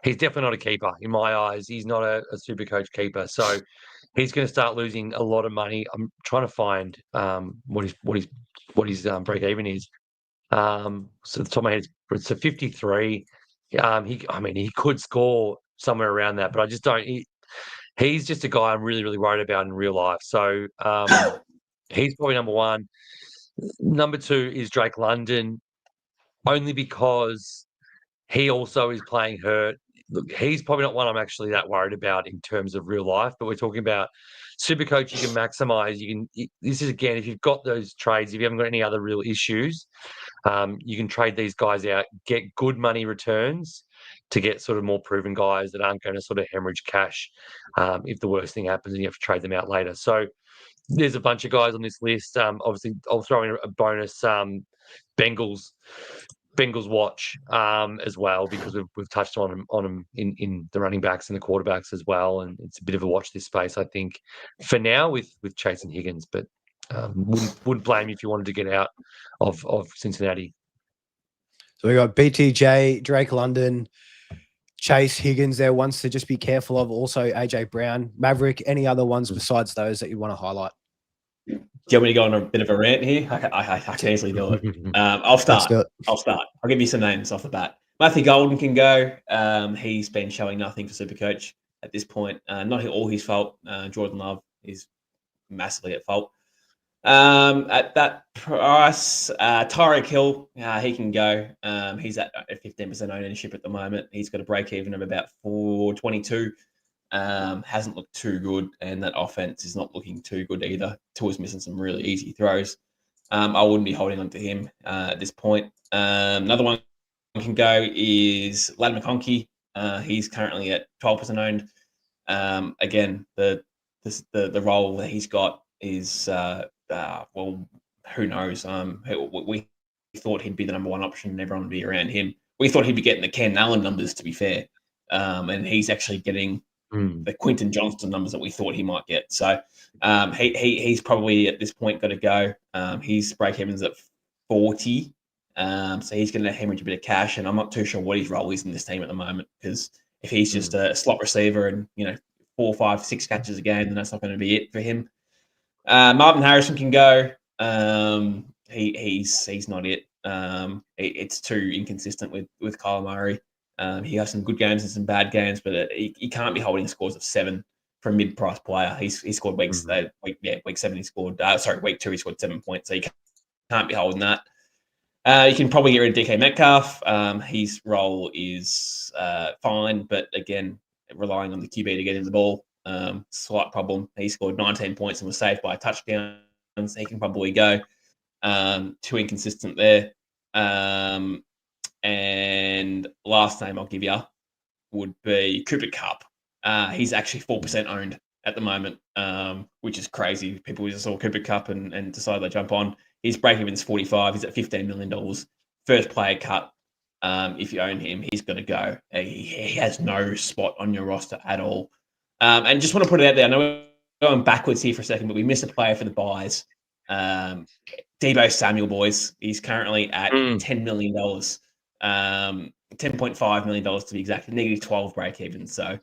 definitely not a keeper in my eyes. He's not a SuperCoach keeper. So he's going to start losing a lot of money. I'm trying to find what his break even is. So the top of my head, it's a 53. He could score somewhere around that, but I just don't. He's just a guy I'm really, really worried about in real life. So he's probably number one. Number 2 is Drake London, only because he also is playing hurt. Look, he's probably not one I'm actually that worried about in terms of real life, but we're talking about SuperCoach. You can maximize. This is, again, if you've got those trades, if you haven't got any other real issues, you can trade these guys out, get good money returns to get sort of more proven guys that aren't going to sort of hemorrhage cash if the worst thing happens and you have to trade them out later. So there's a bunch of guys on this list. Obviously, I'll throw in a bonus Bengals watch as well, because we've touched on them in the running backs and the quarterbacks as well, and it's a bit of a watch this space, I think, for now with Chase and Higgins, but wouldn't blame you if you wanted to get out of Cincinnati. So we got BTJ, Drake London, Chase, Higgins there, ones to just be careful of. Also AJ Brown, Maverick. Any other ones besides those that you want to highlight? Do you want me to go on a bit of a rant here? I can easily do it. I'll start. I'll give you some names off the bat. Matthew Golden can go. He's been showing nothing for SuperCoach at this point. Not all his fault. Jordan Love is massively at fault. At that price, Tyreek Hill, he can go. He's at 15% ownership at the moment. He's got a break even of about 422. Hasn't looked too good, and that offense is not looking too good either. Tua's missing some really easy throws. I wouldn't be holding on to him at this point. Another one can go is Lad McConkey. He's currently at 12% owned. Again, the role that he's got is well, who knows? We thought he'd be the number one option, and everyone would be around him. We thought he'd be getting the Ken Allen numbers, to be fair, and he's actually getting the Quinton Johnston numbers that we thought he might get. So he's probably at this point got to go. His break even's at 40. So he's going to hemorrhage a bit of cash, and I'm not too sure what his role is in this team at the moment, because if he's just a slot receiver and 4, 5, 6 catches a game, then that's not going to be it for him. Marvin Harrison can go. He's not it. It's too inconsistent with Kyle Murray. He has some good games and some bad games, but he can't be holding scores of 7 for a mid-price player. He scored week 7. He scored week 2 he scored 7 points, so you can't be holding that. You can probably get rid of DK Metcalf. His role is fine, but again, relying on the QB to get him the ball, slight problem. He scored 19 points and was saved by a touchdown, so he can probably go. Too inconsistent there. And last name I'll give you would be Cooper Kupp. He's actually 4% owned at the moment, which is crazy. People just saw Cooper Kupp and decided to jump on. His break-even's 45. He's at $15 million. First player cut. If you own him, he's going to go. He has no spot on your roster at all. And just want to put it out there. I know we're going backwards here for a second, but we missed a player for the buys. Deebo Samuel, boys. He's currently at $10 million. $10.5 million to be exact. -12 break-even. So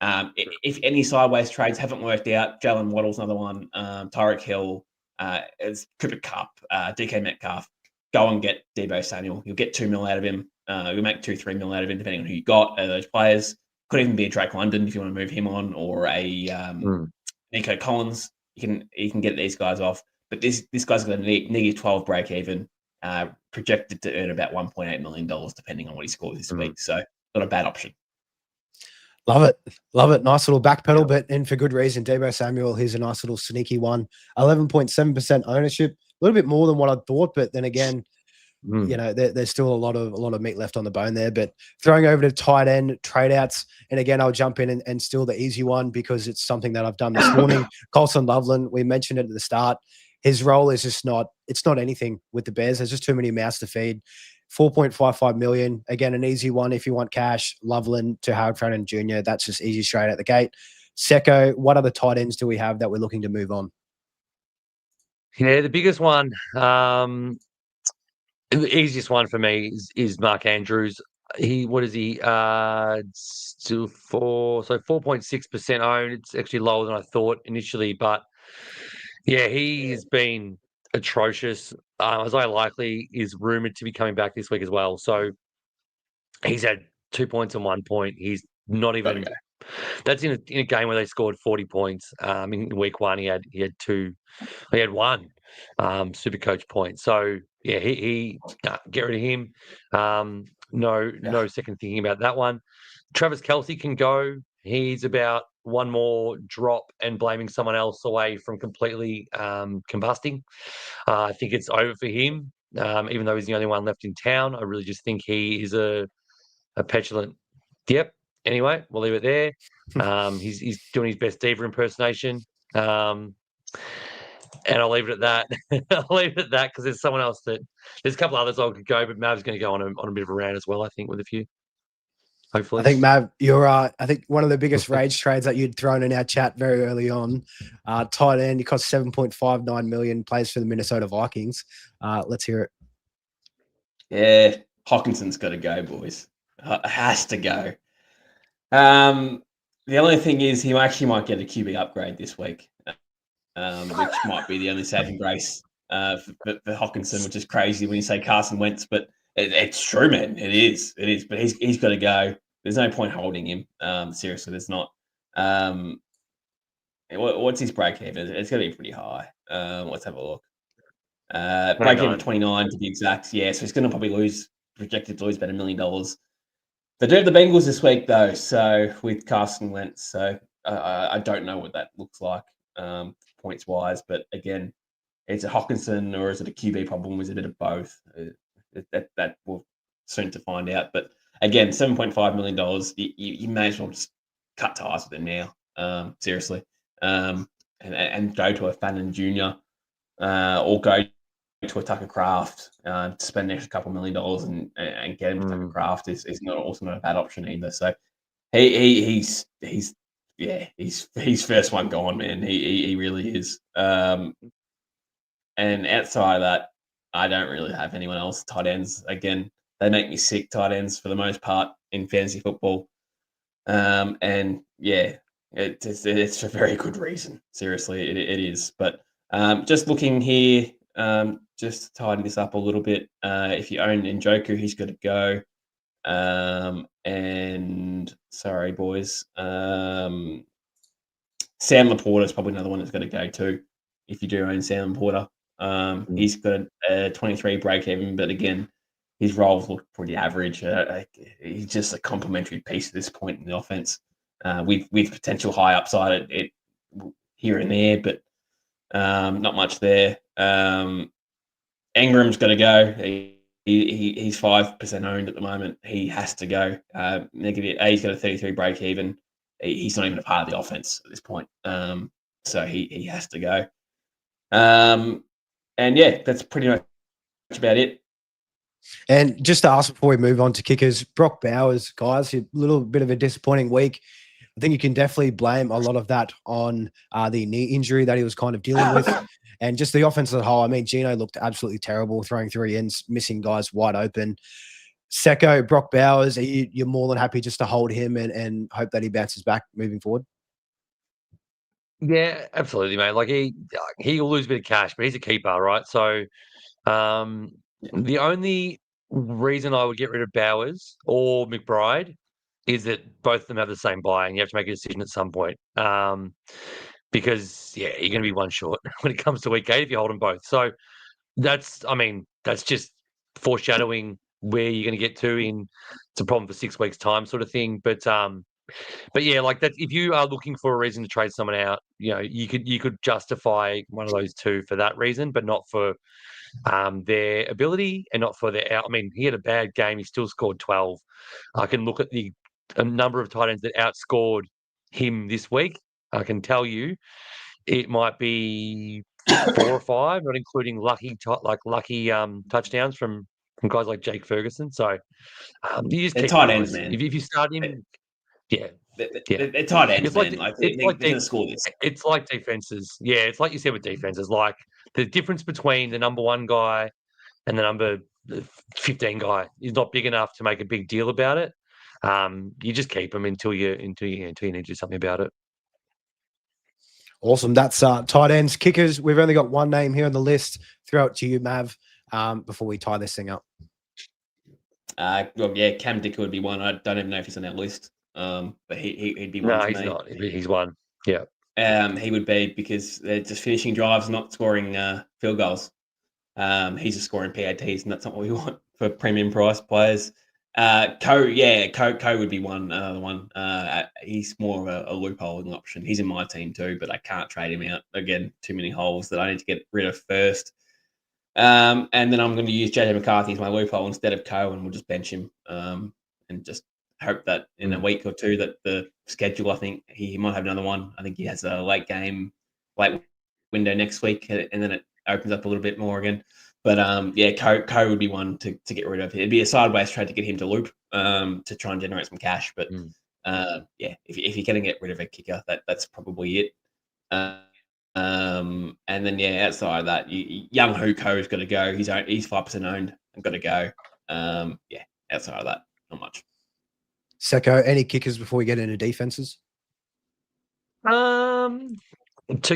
if any sideways trades haven't worked out, Jalen Waddle's another one. Tyreek Hill, as Cooper Kupp, DK Metcalf, go and get Deebo Samuel. You'll get $2 million out of him. You'll make $2-3 million out of him, depending on who you got. Those players could even be a Drake London if you want to move him on, or a Nico Collins. You can get these guys off. But this guy's got a -12 break even, projected to earn about $1.8 million, depending on what he scores this week. So not a bad option. Love it. Nice little backpedal, but and for good reason. Deebo Samuel, he's a nice little sneaky one. 11.7% ownership, a little bit more than what I thought, but then again, there's still a lot of meat left on the bone there. But throwing over to tight end trade outs, and again, I'll jump in and steal the easy one because it's something that I've done this morning. Colson Loveland, we mentioned it at the start. His role is just not anything with the Bears. There's just too many mouths to feed. 4.55 million. Again, an easy one if you want cash. Loveland to Howard Frannon Jr. That's just easy straight out the gate. Secko, what other tight ends do we have that we're looking to move on? Yeah, the biggest one, the easiest one for me is Mark Andrews. What is he? Still 4.6% owned. It's actually lower than I thought initially, but yeah, he has been atrocious. Isaiah Likely is rumored to be coming back this week as well. So he's had 2 points and 1 point. He's not even. That's in a game where they scored 40 points. In week 1, he had 2. He had 1 SuperCoach point. So yeah, he get rid of him. No second thinking about that one. Travis Kelce can go. He's about one more drop and blaming someone else away from completely combusting. I think it's over for him, even though he's the only one left in town. I really just think he is a petulant. Yep. Anyway, we'll leave it there. He's doing his best diva impersonation. And I'll leave it at that. I'll leave it at that because there's someone else there's a couple others I could go, but Mav's going to go on a bit of a rant as well, I think, with a few. Hopefully. I think, Mav, you're I think one of the biggest rage trades that you'd thrown in our chat very early on. Tight end, he cost $7.59 million, plays for the Minnesota Vikings. Let's hear it. Yeah, Hawkinson's got to go, boys. Has to go. The only thing is he actually might get a QB upgrade this week, which might be the only saving grace for Hawkinson, which is crazy when you say Carson Wentz, but it's true, man. It is. But he's got to go. There's no point holding him. Seriously, there's not. What's his break even? It's going to be pretty high. Let's have a look. Break even 29 to be exact. Yeah, so he's going to probably projected to lose about $1 million. They do have the Bengals this week, though, so with Carson Wentz. So I don't know what that looks like points-wise. But again, is it Hawkinson or is it a QB problem? Is it a bit of both? That we'll soon to find out. But again, $7.5 million, you may as well just cut ties with him now, seriously. And go to a Fannin Jr. Or go to a Tucker Craft, to spend an extra couple $1 million and get him to Tucker Craft is also not a bad option either. So he's first one gone, man. He really is. And outside of that, I don't really have anyone else. Tight ends, again, they make me sick. Tight ends for the most part in fantasy football, and yeah, it's for very good reason. Seriously, it is. But just looking here, just to tidy this up a little bit, if you own Njoku, he's got to go. And sorry, boys, Sam Laporta is probably another one that's got to go too. If you do own Sam Laporta, he's got a 23 break even, but again, his roles look pretty average. He's just a complementary piece at this point in the offense, with potential high upside it here and there, but not much there. Engram's got to go. He's 5% owned at the moment. He has to go. Negative. He's got a 33 break even. He's not even a part of the offense at this point. So he has to go. And yeah, that's pretty much about it. And just to ask before we move on to kickers, Brock Bowers, guys, a little bit of a disappointing week. I think you can definitely blame a lot of that on the knee injury that he was kind of dealing with. And just the offense as a whole. I mean, Gino looked absolutely terrible, throwing 3 ends, missing guys wide open. Secko, Brock Bowers, you're more than happy just to hold him and hope that he bounces back moving forward? Yeah, absolutely, mate. Like he'll lose a bit of cash, but he's a keeper, right? So the only reason I would get rid of Bowers or McBride is that both of them have the same buy, and you have to make a decision at some point. Because you're going to be one short when it comes to week 8 if you hold them both. So that's just foreshadowing where you're going to get to in it's a problem for 6 weeks time sort of thing. But yeah, like that, if you are looking for a reason to trade someone out, you could justify one of those two for that reason, but not for their ability and not for their out. I mean, he had a bad game. He still scored 12. I can look at a number of tight ends that outscored him this week. I can tell you it might be 4 or 5, not including lucky touchdowns from guys like Jake Ferguson. So you just keep tight ends, man. If you start him, yeah. They're tight ends, man. They're going to score this. It's like defenses. Yeah, it's like you said with defenses. Like the difference between the number 1 guy and the number 15 guy is not big enough to make a big deal about it. You just keep them until you need to do something about it. Awesome. That's tight ends. Kickers, we've only got one name here on the list. Throw it to you, Mav, before we tie this thing up. Well, yeah, Cam Dicker would be one. I don't even know if he's on that list. But he'd be one. No, he's not. He's one. Yeah. He would be, because they're just finishing drives, not scoring field goals. He's just scoring PATs, and that's not what we want for premium price players. Co would be one. Another one. He's more of a loopholing option. He's in my team too, but I can't trade him out. Again, too many holes that I need to get rid of first. And then I'm going to use JJ McCarthy as my loophole instead of Co, and we'll just bench him. And just hope that in a week or two that the schedule, I think he might have another one. I think he has a late window next week, and then it opens up a little bit more again. But yeah, Co would be one to get rid of. It'd be a sideways trade to get him to loop, to try and generate some cash. But yeah, if you're going to get rid of a kicker, that's probably it. And then yeah, outside of that, Young Hu Ko's got to go. He's 5% owned and got to go. Yeah, outside of that, not much. Secko, any kickers before we get into defenses? To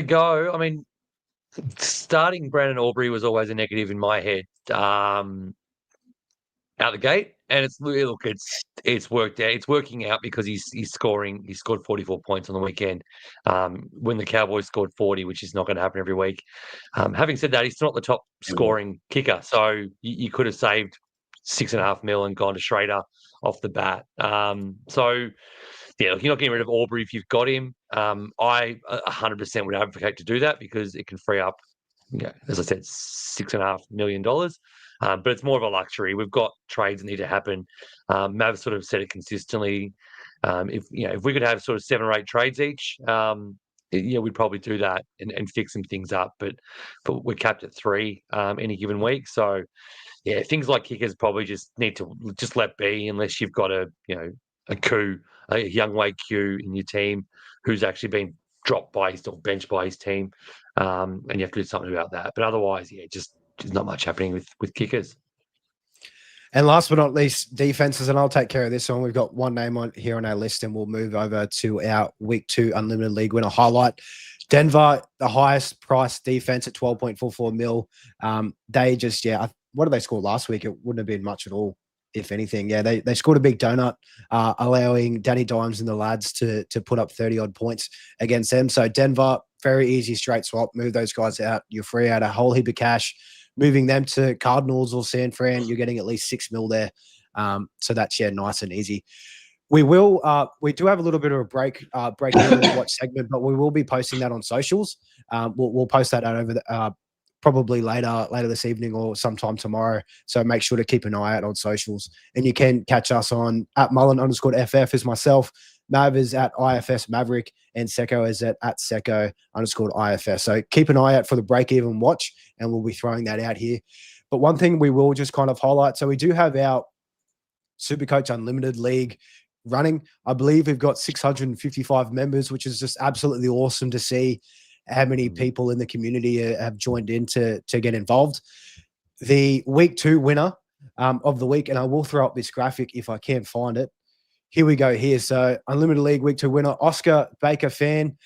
go, I mean, starting Brandon Aubrey was always a negative in my head out the gate, and it's worked out. It's working out because he's scoring. He scored 44 points on the weekend. When the Cowboys scored 40, which is not going to happen every week. Having said that, he's still not the top scoring kicker, so you could have saved $6.5 million and gone to Schrader off the bat. So yeah, look, you're not getting rid of Aubrey if you've got him. I 100% would advocate to do that because it can free up, as I said, $6.5 million. But it's more of a luxury. We've got trades that need to happen. Mav sort of said it consistently. If we could have sort of 7 or 8 trades each, we'd probably do that and fix some things up. But we're capped at 3 any given week. So yeah, things like kickers probably just need to just let be unless you've got a young Wade Q in your team who's actually been dropped by or benched by his team, and you have to do something about that. But otherwise, just not much happening with kickers. And last but not least, defenses, and I'll take care of this one. We've got one name on here on our list, and we'll move over to our Week 2 Unlimited League winner highlight. Denver, the highest price defense at 12.44 mil. They just, what did they score last week? It wouldn't have been much at all, if anything. Yeah, they scored a big donut, allowing Danny Dimes and the lads to put up 30-odd points against them. So Denver, very easy, straight swap. Move those guys out. You're free out a whole heap of cash. Moving them to Cardinals or San Fran, you're getting at least 6 mil there. So that's, nice and easy. We do have a little bit of a break in watch segment, but we will be posting that on socials. We'll post that out over the, probably later this evening or sometime tomorrow. So make sure to keep an eye out on socials. And you can catch us on @Mullin_FF is myself. Mav is at IFS Maverick, and Secko is at Secko_IFS. So keep an eye out for the break-even watch, and we'll be throwing that out here. But one thing we will just kind of highlight, so we do have our SuperCoach Unlimited League running. I believe we've got 655 members, which is just absolutely awesome to see how many people in the community have joined in to get involved. The Week 2 winner of the week, and I will throw up this graphic if I can find it. Here we go here. So Unlimited League Week 2 winner, Oscar Baker fan.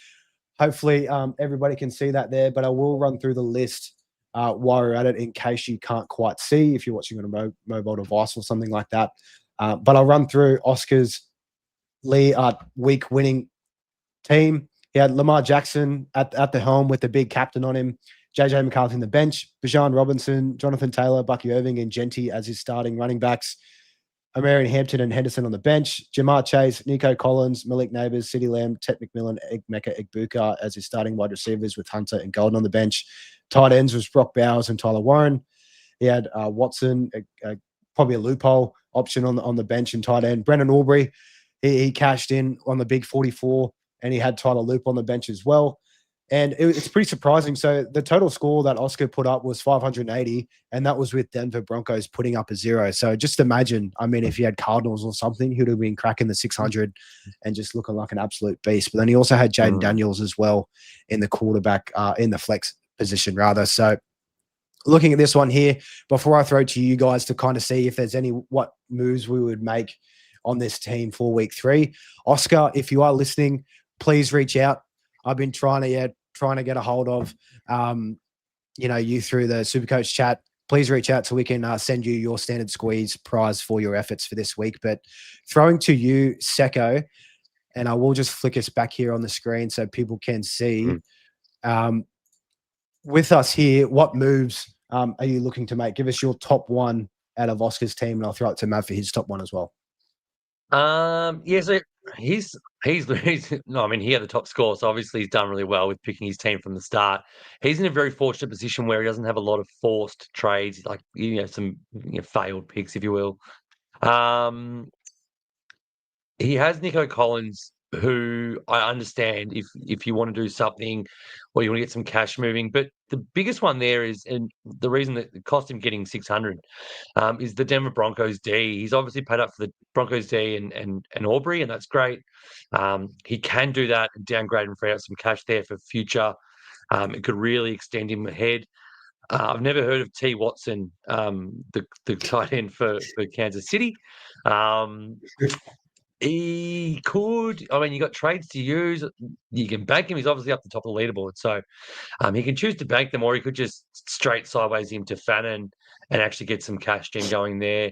Hopefully everybody can see that there, but I will run through the list while we're at it in case you can't quite see if you're watching on a mobile device or something like that. But I'll run through Oscar's week winning team. He had Lamar Jackson at the helm with the big captain on him, JJ McCarthy on the bench, Bijan Robinson, Jonathan Taylor, Bucky Irving, and Genty as his starting running backs. Amarian Hampton and Henderson on the bench, Jamar Chase, Nico Collins, Malik Neighbors, CeeDee Lamb, Ted McMillan, Mecca Igbukar as his starting wide receivers with Hunter and Golden on the bench. Tight ends was Brock Bowers and Tyler Warren. He had Watson, probably a loophole option on the bench and tight end. Brendan Aubrey, he cashed in on the big 44, and he had Tyler Loop on the bench as well. And it's pretty surprising. So the total score that Oscar put up was 580, and that was with Denver Broncos putting up a 0. So just imagine, if you had Cardinals or something, he would have been cracking the 600 and just looking like an absolute beast. But then he also had Jaden Daniels as well in the quarterback, in the flex position rather. So looking at this one here, before I throw to you guys to kind of see if there's what moves we would make on this team for Week 3. Oscar, if you are listening, please reach out. I've been trying to get a hold of, you through the SuperCoach chat. Please reach out so we can send you your standard squeeze prize for your efforts for this week. But throwing to you, Secko, and I will just flick us back here on the screen so people can see. With us here, what moves are you looking to make? Give us your top one out of Oscar's team, and I'll throw it to Matt for his top one as well. So he's he had the top score, so obviously he's done really well with picking his team from the start. He's in a very fortunate position where he doesn't have a lot of forced trades, like some failed picks, if you will. He has Nico Collins, who I understand if you want to do something or you want to get some cash moving. But the biggest one there is, and the reason that it cost him getting 600 is the Denver Broncos D. He's obviously paid up for the Broncos D and Aubrey, and that's great. He can do that and downgrade and free up some cash there for future. It could really extend him ahead. I've never heard of T. Watson, the tight end for Kansas City. He could. You got trades to use. You can bank him. He's obviously up the top of the leaderboard, so he can choose to bank them, or he could just straight sideways him to Fannin and actually get some cash gen going there.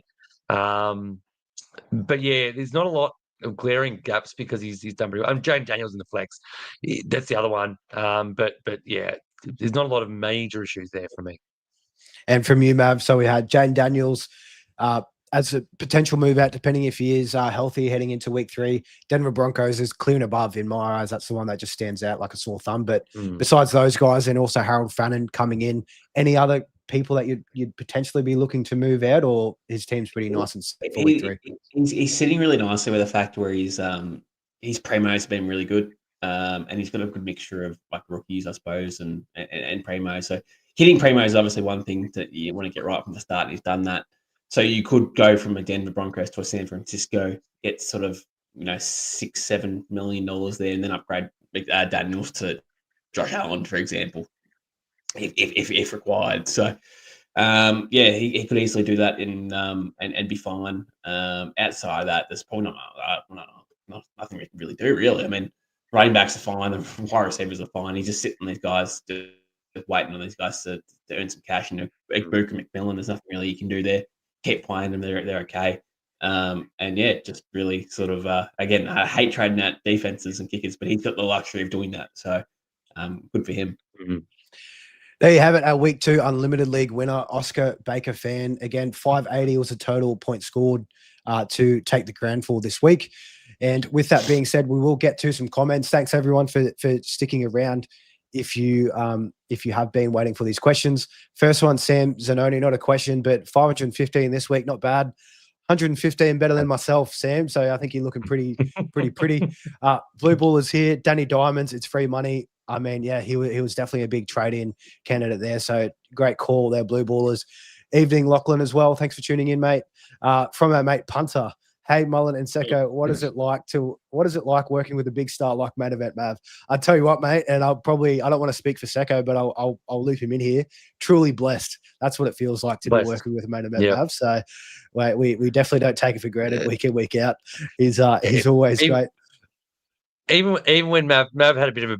But yeah, there's not a lot of glaring gaps because he's done pretty well. James Daniels in the flex, that's the other one. But yeah, there's not a lot of major issues there for me. And from you, Mav, so we had Jane Daniels as a potential move out, depending if he is healthy heading into week 3. Denver Broncos is clear and above in my eyes. That's the one that just stands out like a sore thumb. But besides those guys, and also Harold Fannin coming in, any other people that you'd potentially be looking to move out, or his team's pretty nice and set for week 3? He's sitting really nicely with the fact where his promos have been really good, and he's got a good mixture of like rookies, I suppose, and promos. So hitting promos is obviously one thing that you want to get right from the start, and he's done that. So you could go from a Denver Broncos to a San Francisco, get sort of $6-7 million there, and then upgrade Daniels to Josh Allen, for example, if required. So yeah, he could easily do that and be fine. Outside of that, there's probably nothing we can really do. Really, I mean, running backs are fine, the wide receivers are fine. He's just sitting on these guys, just waiting on these guys to earn some cash. And Booker McMillan, there's nothing really you can do there. Keep playing them; they're okay. And yeah, just really sort of again, I hate trading out defenses and kickers, but he's got the luxury of doing that. So good for him. Mm-hmm. There you have it, our week 2 Unlimited League winner, Oscar Baker Fan. Again, 580 was the total point scored to take the grand final this week. And with that being said, we will get to some comments. Thanks everyone for sticking around. If you have been waiting for these questions. First one, Sam Zanoni, not a question, but 515 this week, not bad. 115 better than myself, Sam. So I think you're looking pretty. Blue Ball is here. Danny Diamonds, it's free money. I mean, yeah, he was definitely a big trade-in candidate there. So great call there, Blue Ballers. Evening, Lachlan, as well. Thanks for tuning in, mate. From our mate Punter. Hey, Mullin and Secko, what is it like working with a big star like Main Event Mav? I'll tell you what, mate, and I don't want to speak for Secko, but I'll loop him in here. Truly blessed. That's what it feels like to be working with Main Event Mav. So we definitely don't take it for granted week in, week out. He's always great. Even when Mav had a bit of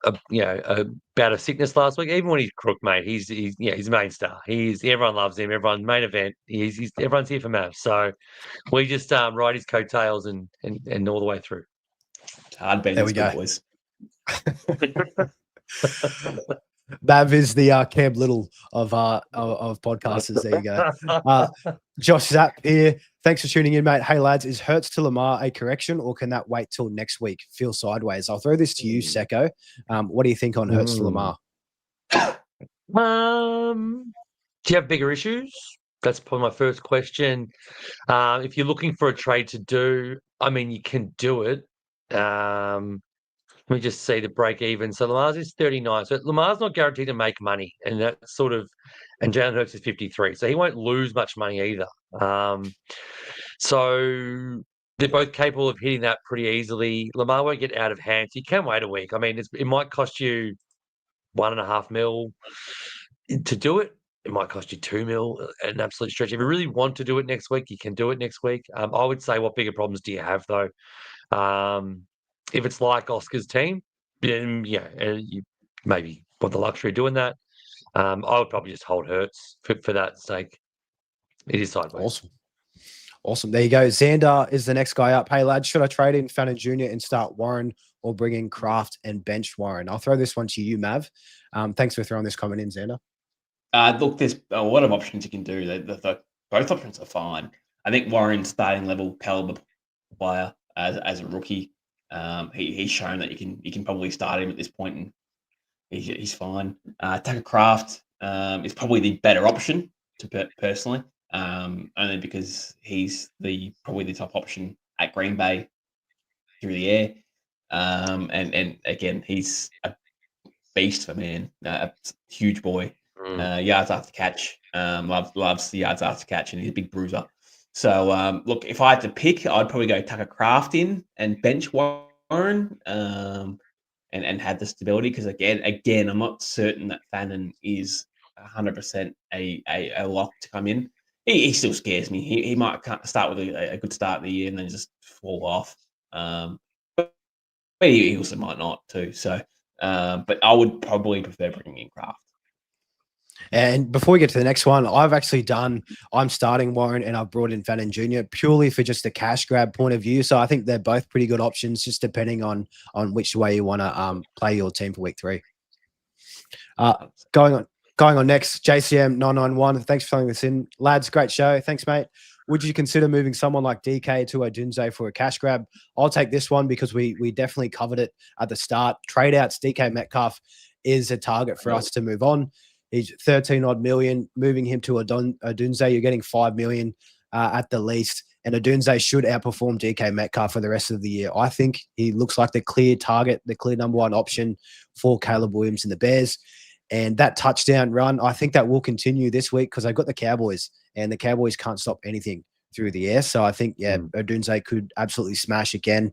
a bout of sickness last week, even when he's crook, mate, he's a main star. Everyone loves him. Everyone main event. Everyone's here for Mav. So we just ride his coattails and all the way through. It's hard being these good boys. Mav is the Cam Little of podcasters. There you go. Josh Zapp here. Thanks for tuning in, mate. Hey, lads, is Hurts to Lamar a correction, or can that wait till next week? Feel sideways. I'll throw this to you, Secko. What do you think on Hurts to Lamar? Do you have bigger issues? That's probably my first question. If you're looking for a trade to do, I mean, you can do it. Let me just see the break even. So Lamar's is 39. So Lamar's not guaranteed to make money, and that's sort of, and Jalen Hurts is 53. So he won't lose much money either. So they're both capable of hitting that pretty easily. Lamar won't get out of hand. So you can wait a week. I mean, it might cost you $1.5 million to do it. It might cost you $2 million, an absolute stretch. If you really want to do it next week, you can do it next week. I would say, what bigger problems do you have, though? If it's like Oscar's team, then you maybe want the luxury of doing that. I would probably just hold Hurts for that sake. It is sideways. Awesome. There you go. Xander is the next guy up. Hey, lads, should I trade in Fannin Jr. and start Warren, or bring in Kraft and bench Warren? I'll throw this one to you, Mav. Thanks for throwing this comment in, Xander. Look, there's a lot of options you can do. Both options are fine. I think Warren's starting level caliber player as a rookie. He's shown that you can probably start him at this point, and he's fine. Tucker Kraft is probably the better option personally, only because he's probably the top option at Green Bay through the air, and again, he's a beast for man, a huge boy. Yards after catch, loves the yards after catch, and he's a big bruiser. So look, if I had to pick, I'd probably go Tucker Kraft in and bench Warren, and have the stability, because again, I'm not certain that Fannin is 100% a lock to come in. He still scares me. He might start with a good start of the year and then just fall off. But he also might not too. So, but I would probably prefer bringing in Kraft. And before we get to the next one, I'm starting Warren and I've brought in Fannin Jr. purely for just a cash grab point of view. So I think they're both pretty good options, just depending on which way you want to play your team for week 3. Going on next, JCM 991. Thanks for throwing this in, lads. Great show. Thanks, mate. Would you consider moving someone like DK to Odunze for a cash grab? I'll take this one because we definitely covered it at the start. Trade outs, DK Metcalf is a target for us to move on. He's 13 odd million. Moving him to Odunze, you're getting 5 million at the least. And Odunze should outperform DK Metcalf for the rest of the year. I think he looks like the clear target, the clear number 1 option for Caleb Williams and the Bears. And that touchdown run, I think that will continue this week because they've got the Cowboys, and the Cowboys can't stop anything through the air. So I think, Odunze could absolutely smash again.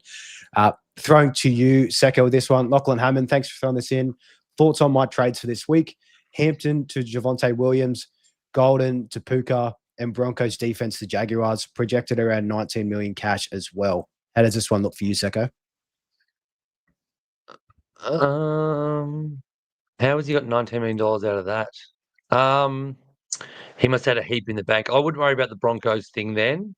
Throwing to you, Secko, with this one. Lachlan Hammond, thanks for throwing this in. Thoughts on my trades for this week? Hampton to Javonte Williams, Golden to Puka, and Broncos defense to Jaguars, projected around 19 million cash as well. How does this one look for you, Secko? How has he got $19 million out of that? He must have had a heap in the bank. I wouldn't worry about the Broncos thing then,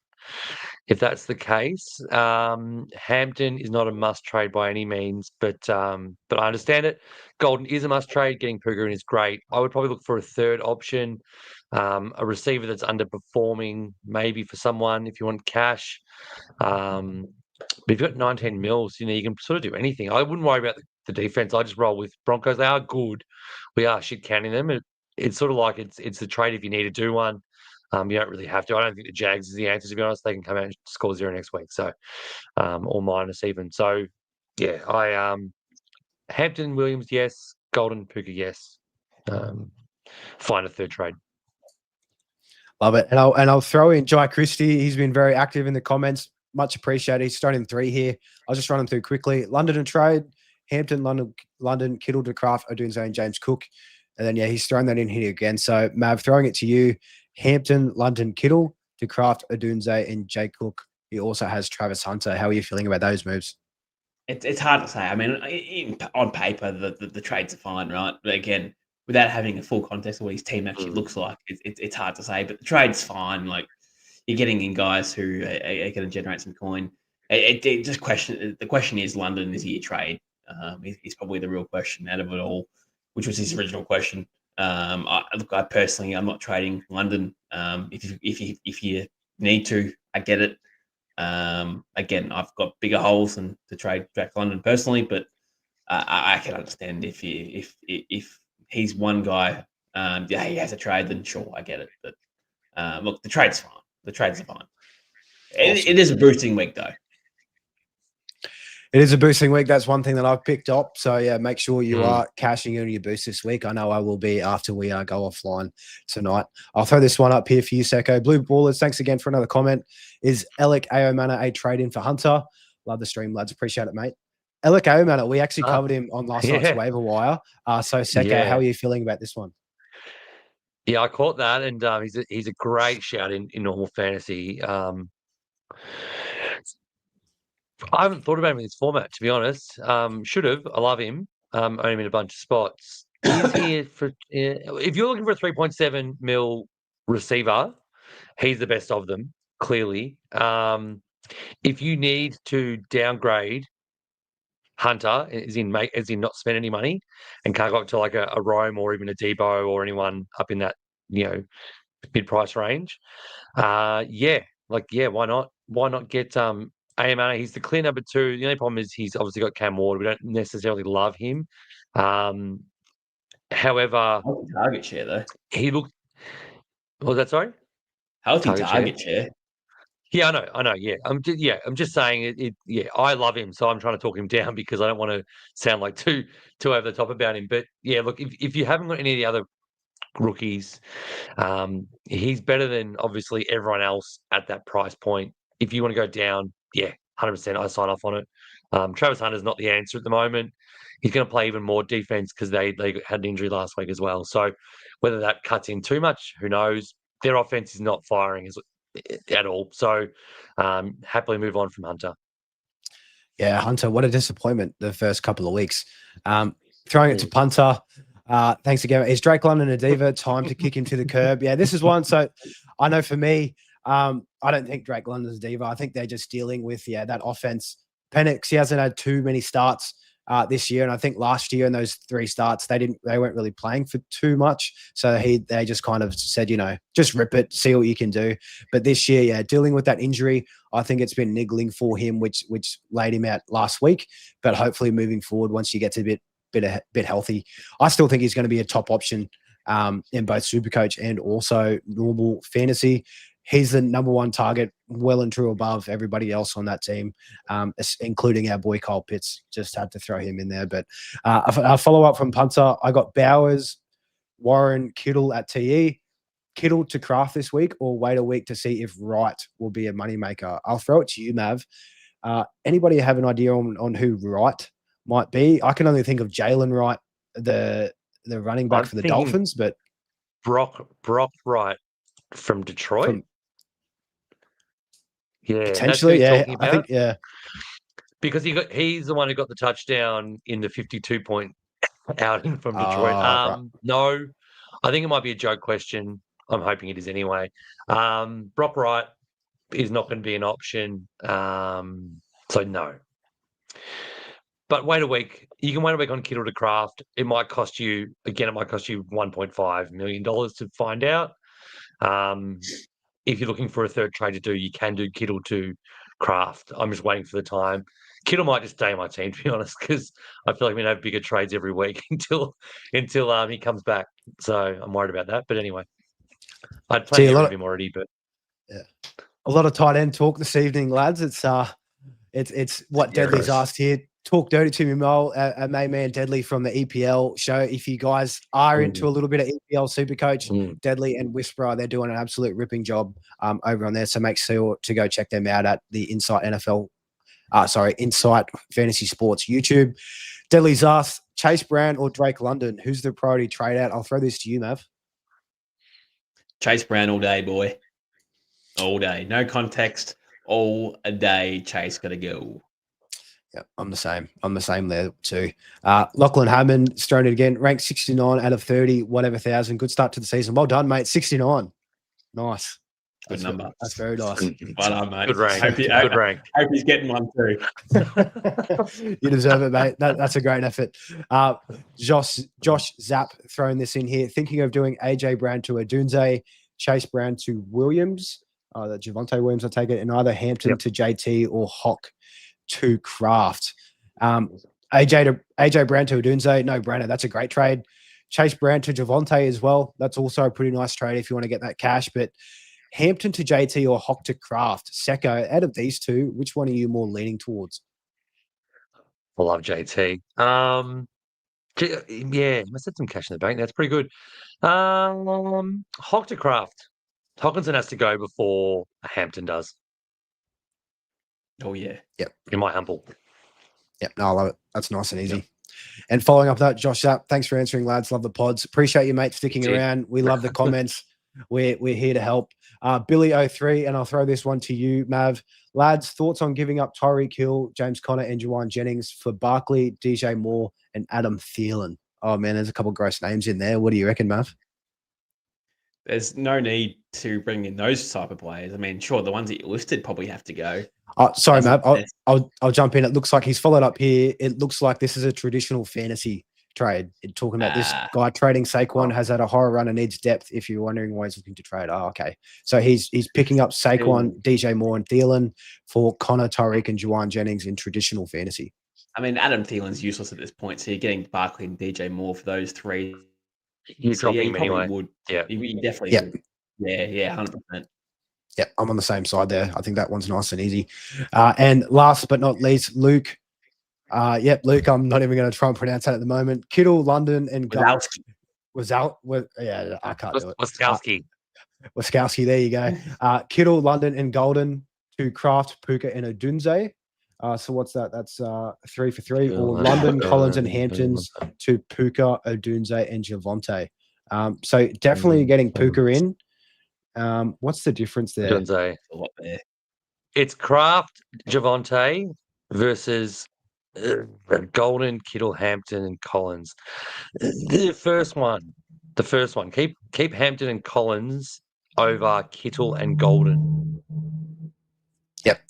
if that's the case. Hampton is not a must trade by any means, but I understand it. Golden is a must trade. Getting Puka in is great. I would probably look for a third option, a receiver that's underperforming, maybe for someone if you want cash. But if you've got 19 mils, you can sort of do anything. I wouldn't worry about the defense. I just roll with Broncos. They are good. We are shit canning them. It's sort of like it's the trade if you need to do one. You don't really have to. I don't think the Jags is the answer, to be honest. They can come out and score 0 next week, so or minus even. So yeah, Hampton Williams, yes. Golden Puka, yes. Find a third trade. Love it. And I'll throw in Jai Christie. He's been very active in the comments. Much appreciated. He's starting 3 here. I'll just run them through quickly. London and trade. Hampton, London, Kittle to Kraft, Odunze, and James Cook. And then, he's thrown that in here again. So, Mav, throwing it to you. Hampton, London, Kittle to Kraft, Odunze, and Jay Cook. He also has Travis Hunter. How are you feeling about those moves? It's hard to say. I mean, on paper, the trades are fine, right? But again, without having a full context of what his team actually looks like, it's hard to say. But the trade's fine. Like, you're getting in guys who are going to generate some coin. The question is, London, is he a trade? He's probably the real question out of it all, which was his original question. I personally, I'm not trading London. If you need to, I get it. Again, I've got bigger holes than to trade Jack London personally, but I can understand if he's one guy. He has a trade, then sure, I get it. But look, the trade's fine. The trades are fine. Awesome. It is a boosting week, though. It is a boosting week. That's one thing that I've picked up. So, make sure you are cashing in your boost this week. I know I will be after we go offline tonight. I'll throw this one up here for you, Secko. Blue Ballers, thanks again for another comment. Is Alec Aomana a trade-in for Hunter? Love the stream, lads. Appreciate it, mate. Alec Aomana, we actually covered him on last night's waiver wire. So, Secko, how are you feeling about this one? Yeah, I caught that, and he's a great shout in normal fantasy. I haven't thought about him in this format, to be honest. Should have. I love him. Own him in a bunch of spots. He's here for. If you're looking for a 3.7 mil receiver, he's the best of them. Clearly, if you need to downgrade Hunter, as in not spend any money, and can't go up to like a Rome or even a Debo or anyone up in that mid-price range, why not? Why not get AMA? He's the clear number 2. The only problem is he's obviously got Cam Ward. We don't necessarily love him. However, target share though. He looked. What was that? Sorry. Healthy target share. Yeah, I know. Yeah, I'm just saying it. I love him, so I'm trying to talk him down because I don't want to sound like too over the top about him. But yeah, look, if you haven't got any of the other rookies, he's better than obviously everyone else at that price point. If you want to go down, 100%, I sign off on it. Travis Hunter's not the answer at the moment. He's going to play even more defense because they had an injury last week as well. So whether that cuts in too much, who knows? Their offense is not firing at all. So happily move on from Hunter. Yeah, Hunter, what a disappointment the first couple of weeks. Throwing it to punter. Thanks again. Is Drake London a diva? Time to kick him to the curb. Yeah, this is one. So I know for me, I don't think Drake London's a diva. I think they're just dealing with that offense. Penix, he hasn't had too many starts this year, and I think last year in those 3 starts they weren't really playing for too much. So they just kind of said, just rip it, see what you can do. But this year, dealing with that injury, I think it's been niggling for him, which laid him out last week. But hopefully, moving forward, once he gets a bit healthy, I still think he's going to be a top option in both SuperCoach and also normal fantasy. He's the number 1 target, well and true above everybody else on that team, including our boy Kyle Pitts. Just had to throw him in there. But a follow-up from punter, I got Bowers, Warren, Kittle at TE. Kittle to craft this week, or wait a week to see if Wright will be a moneymaker? I'll throw it to you, Mav. Anybody have an idea on who Wright might be? I can only think of Jalen Wright, the running back for the Dolphins, but Brock Wright from Detroit. Yeah, potentially. Yeah, I think. Yeah, because he's the one who got the touchdown in the 52-point outing from Detroit. Right. No, I think it might be a joke question. I'm hoping it is anyway. Brock Wright is not going to be an option. So no. But wait a week. You can wait a week on Kittle to craft. It might cost you $1.5 million to find out. If you're looking for a third trade to do, you can do Kittle to craft. I'm just waiting for the time. Kittle might just stay in my team, to be honest, because I feel like we're going to have bigger trades every week until he comes back. So I'm worried about that. But anyway, I'd play of him already. But a lot of tight end talk this evening, lads. It's what Deadly's asked here. Talk dirty to me, Mo, main man Deadly from the EPL show. If you guys are into a little bit of EPL SuperCoach, Deadly and Whisperer, they're doing an absolute ripping job over on there. So make sure to go check them out at the Insight Fantasy Sports YouTube. Deadly's asked, Chase Brown or Drake London, who's the priority trade out? I'll throw this to you, Mav. Chase Brown all day, boy. All day. No context. All a day. Chase got to go. Yeah, I'm the same. I'm the same there too. Lachlan Hammond, thrown it again, ranked 69 out of 30, whatever thousand. Good start to the season. Well done, mate. 69. Nice. Good number. That's very nice. Well done, mate. Good rank. Good rank. Hope he's getting one too. You deserve it, mate. That's a great effort. Josh Zapp throwing this in here. Thinking of doing AJ Brown to Odunze, Chase Brown to Williams, the Javonte Williams, I take it, and either Hampton to JT or Hock to Kraft. AJ Brown to Odunze, no brainer. That's a great trade. Chase Brown to Javonte as well. That's also a pretty nice trade if you want to get that cash. But Hampton to JT or Hock to Kraft. Secko, out of these two, which one are you more leaning towards? I love JT. Yeah, must have some cash in the bank. That's pretty good. Hock to Kraft. Hockenson has to go before Hampton does. Oh, yeah. Yep. In my humble. Yep. No, I love it. That's nice and easy. Yep. And following up that, Josh Zapp, thanks for answering, lads. Love the pods. Appreciate you, mate, sticking around. We love the comments. We're here to help. Billy03, and I'll throw this one to you, Mav. Lads, thoughts on giving up Tyreek Hill, James Conner, and Juwan Jennings for Barkley, DJ Moore, and Adam Thielen? Oh, man, there's a couple of gross names in there. What do you reckon, Mav? There's no need to bring in those type of players. I mean, sure, the ones that you listed probably have to go. Sorry, Mav. I'll jump in. It looks like he's followed up here. It looks like this is a traditional fantasy trade. Talking about this guy trading Saquon has had a horror run and needs depth. If you're wondering why he's looking to trade, okay. So he's picking up Saquon, DJ Moore, and Thielen for Connor, Tyreek, and Juwan Jennings in traditional fantasy. I mean, Adam Thielen's useless at this point, so you're getting Barkley and DJ Moore for those three. You dropping him anyway. Would. Yeah, you definitely. Yeah. Would. Yeah, 100%. Yeah, I'm on the same side there. I think that one's nice and easy. And last but not least, Luke. Luke, I'm not even going to try and pronounce that at the moment. Kittle, London, and I can't do it. Waskowski, there you go. Kittle, London, and Golden to Kraft, Puka, and Odunze. So what's that? That's 3 for 3. Or London, Collins, and Hamptons to Puka, Odunze, and Javonte. So definitely getting Puka in. What's the difference there? Odunze. It's Kraft, Javonte versus Golden, Kittle, Hampton, and Collins. The first one. Keep Hampton and Collins over Kittle and Golden. Yep.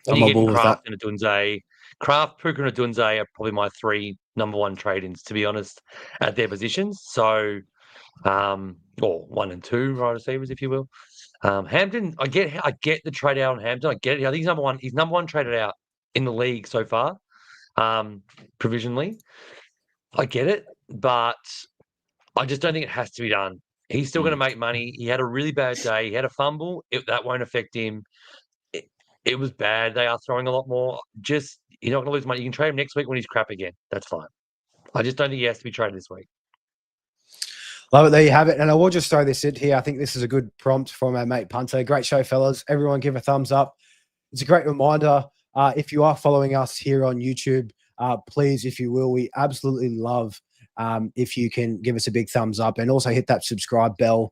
And I'm you're on getting board with that. Kraft and Adunze. Kraft, Puka, and Adunze are probably my 3 number 1 trade-ins, to be honest, at their positions. So, or 1 and 2 wide receivers, if you will. Hampton, I get the trade out on Hampton. I get it. I think he's number 1. He's number 1 traded out in the league so far, provisionally. I get it, but I just don't think it has to be done. He's still going to make money. He had a really bad day. He had a fumble. That won't affect him. It was bad. They are throwing a lot more. Just, you're not going to lose money. You can trade him next week when he's crap again. That's fine. I just don't think he has to be traded this week. Love it. There you have it. And I will just throw this in here. I think this is a good prompt from our mate Punter. Great show, fellas. Everyone give a thumbs up. It's a great reminder. If you are following us here on YouTube, please, if you will, we absolutely love if you can give us a big thumbs up and also hit that subscribe bell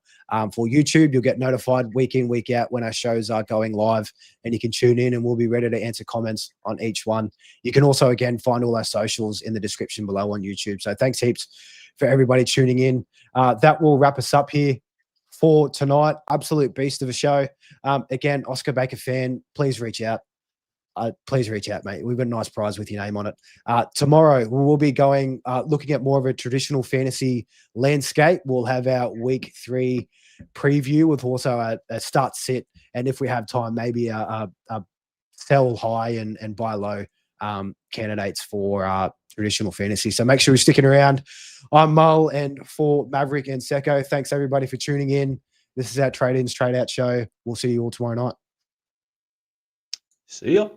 for YouTube. You'll get notified week in, week out when our shows are going live, and you can tune in and we'll be ready to answer comments on each one. You can also, again, find all our socials in the description below on YouTube. So thanks heaps for everybody tuning in. That will wrap us up here for tonight. Absolute beast of a show. Again, Oscar Baker fan, please reach out. Please reach out, mate. We've got a nice prize with your name on it. Tomorrow, we'll be going looking at more of a traditional fantasy landscape. We'll have our week 3 preview with also a start sit, and if we have time, maybe a sell high and buy low candidates for traditional fantasy. So make sure you're sticking around. I'm Mull, and for Maverick and Secko, thanks everybody for tuning in. This is our Trade-Ins, Trade-Out show. We'll see you all tomorrow night. See ya.